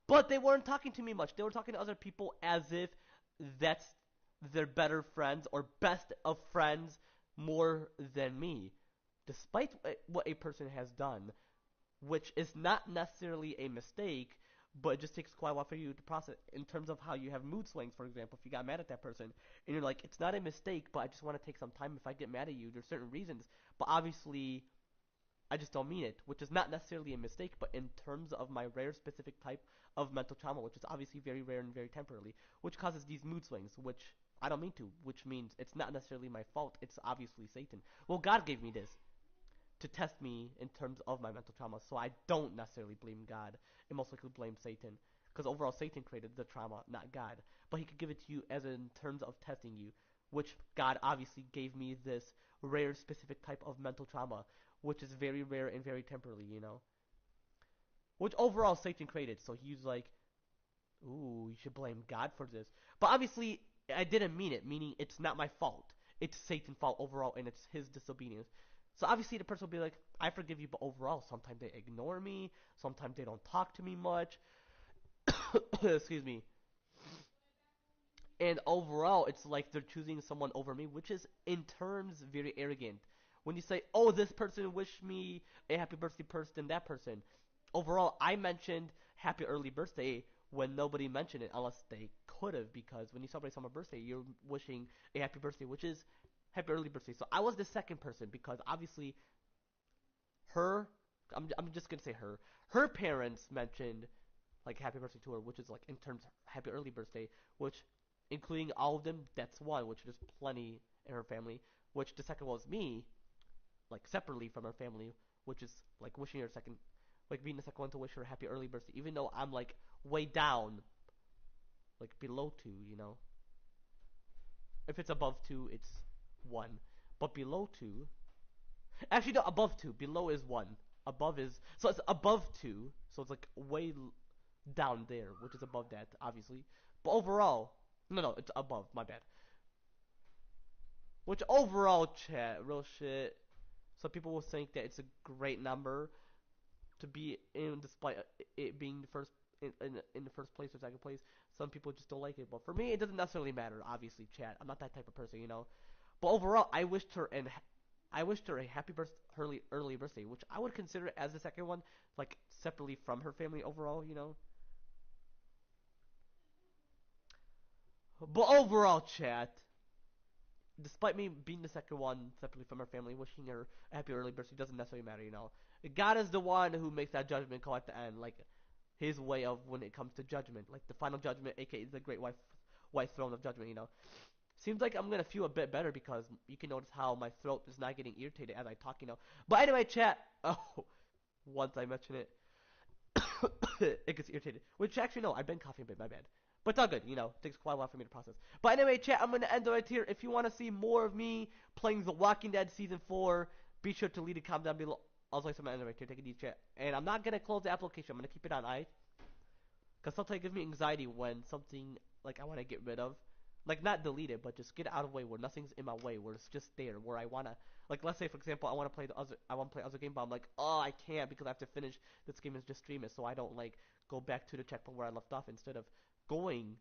But they weren't talking to me much. They were talking to other people as if that's their better friends or best of friends more than me, despite what a person has done, which is not necessarily a mistake, but it just takes quite a while for you to process in terms of how you have mood swings. For example, if you got mad at that person and you're like, it's not a mistake, but I just want to take some time. If I get mad at you, there's certain reasons, but obviously I just don't mean it, which is not necessarily a mistake, but in terms of my rare specific type of mental trauma, which is obviously very rare and very temporarily, which causes these mood swings, which I don't mean to, which means it's not necessarily my fault, it's obviously Satan. Well, God gave me this to test me in terms of my mental trauma. So I don't necessarily blame God. I most likely blame Satan. Because overall, Satan created the trauma, not God. But he could give it to you as in terms of testing you, which God obviously gave me this rare, specific type of mental trauma, which is very rare and very temporary. Which overall Satan created. So he's like, ooh, you should blame God for this. But obviously, I didn't mean it, meaning it's not my fault. It's Satan's fault overall, and it's his disobedience. So obviously, the person will be like, I forgive you, but overall, sometimes they ignore me. Sometimes they don't talk to me much. Excuse me. And overall, it's like they're choosing someone over me, which is in terms very arrogant. When you say, oh, this person wished me a happy birthday person, that person. Overall, I mentioned happy early birthday when nobody mentioned it unless they could have, because when you celebrate someone's birthday, you're wishing a happy birthday, which is happy early birthday. So I was the second person because obviously her, I'm just gonna say her parents mentioned like happy birthday to her, which is like in terms of happy early birthday, which including all of them, that's one, which is plenty in her family. Which the second was me, like separately from her family, which is like wishing her second, like being the second one to wish her a happy early birthday, even though I'm like way down, like below two. If it's above two, it's one, but below two, actually no, above two, below is one, above is so it's above two, so it's like way down there, which is above that, obviously. But overall, no, it's above. My bad. Which overall, chat, real shit. Some people will think that it's a great number, to be in, despite it being the first in the first place or second place. Some people just don't like it, but for me, it doesn't necessarily matter. Obviously, chat. I'm not that type of person, you know. But overall, I wished her a happy early birthday, which I would consider as the second one, like separately from her family overall, you know. But overall, chat, despite me being the second one separately from her family, wishing her a happy early birthday doesn't necessarily matter, you know. God is the one who makes that judgment call at the end, like his way of when it comes to judgment, like the final judgment, aka the great white throne of judgment, you know. Seems like I'm gonna feel a bit better because you can notice how my throat is not getting irritated as I talk, you know. But anyway, chat. Oh, once I mention it, it gets irritated. Which actually no, I've been coughing a bit. My bad. But it's all good, you know. It takes quite a while for me to process. But anyway, chat, I'm gonna end it right here. If you want to see more of me playing The Walking Dead Season 4, be sure to leave a comment down below. Also, I'm gonna end it right here. Take it easy, chat. And I'm not gonna close the application. I'm gonna keep it on I, because sometimes it gives me anxiety when something like I want to get rid of, like not delete it, but just get it out of the way where nothing's in my way, where it's just there, where I wanna, like let's say for example I want to play other game, but I'm like, oh, I can't because I have to finish this game and just stream it, so I don't like go back to the checkpoint where I left off instead of going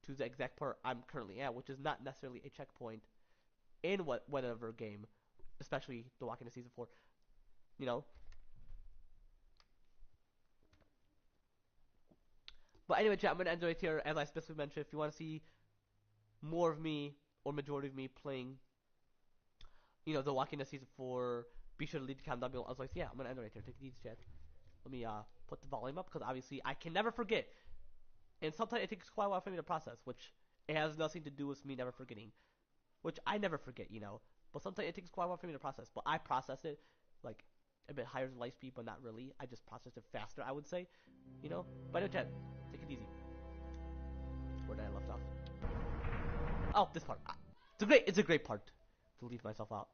to the exact part I'm currently at, which is not necessarily a checkpoint in whatever game, especially The Walking Dead Season 4, you know. But anyway, chat, I'm gonna end it right here. As I specifically mentioned, if you want to see more of me or majority of me playing, you know, The Walking Dead Season 4, be sure to leave the comment down below. I was like, yeah, I'm gonna end it right here. Take it easy, chat. Let me put the volume up because obviously I can never forget, and sometimes it takes quite a while for me to process, which it has nothing to do with me never forgetting, which I never forget, you know. But sometimes it takes quite a while for me to process, but I process it like a bit higher than light speed, but not really. I just process it faster, I would say, you know. But anyway, chat, take it easy. Where did I left off? Oh, this part. It's a great part to leave myself out.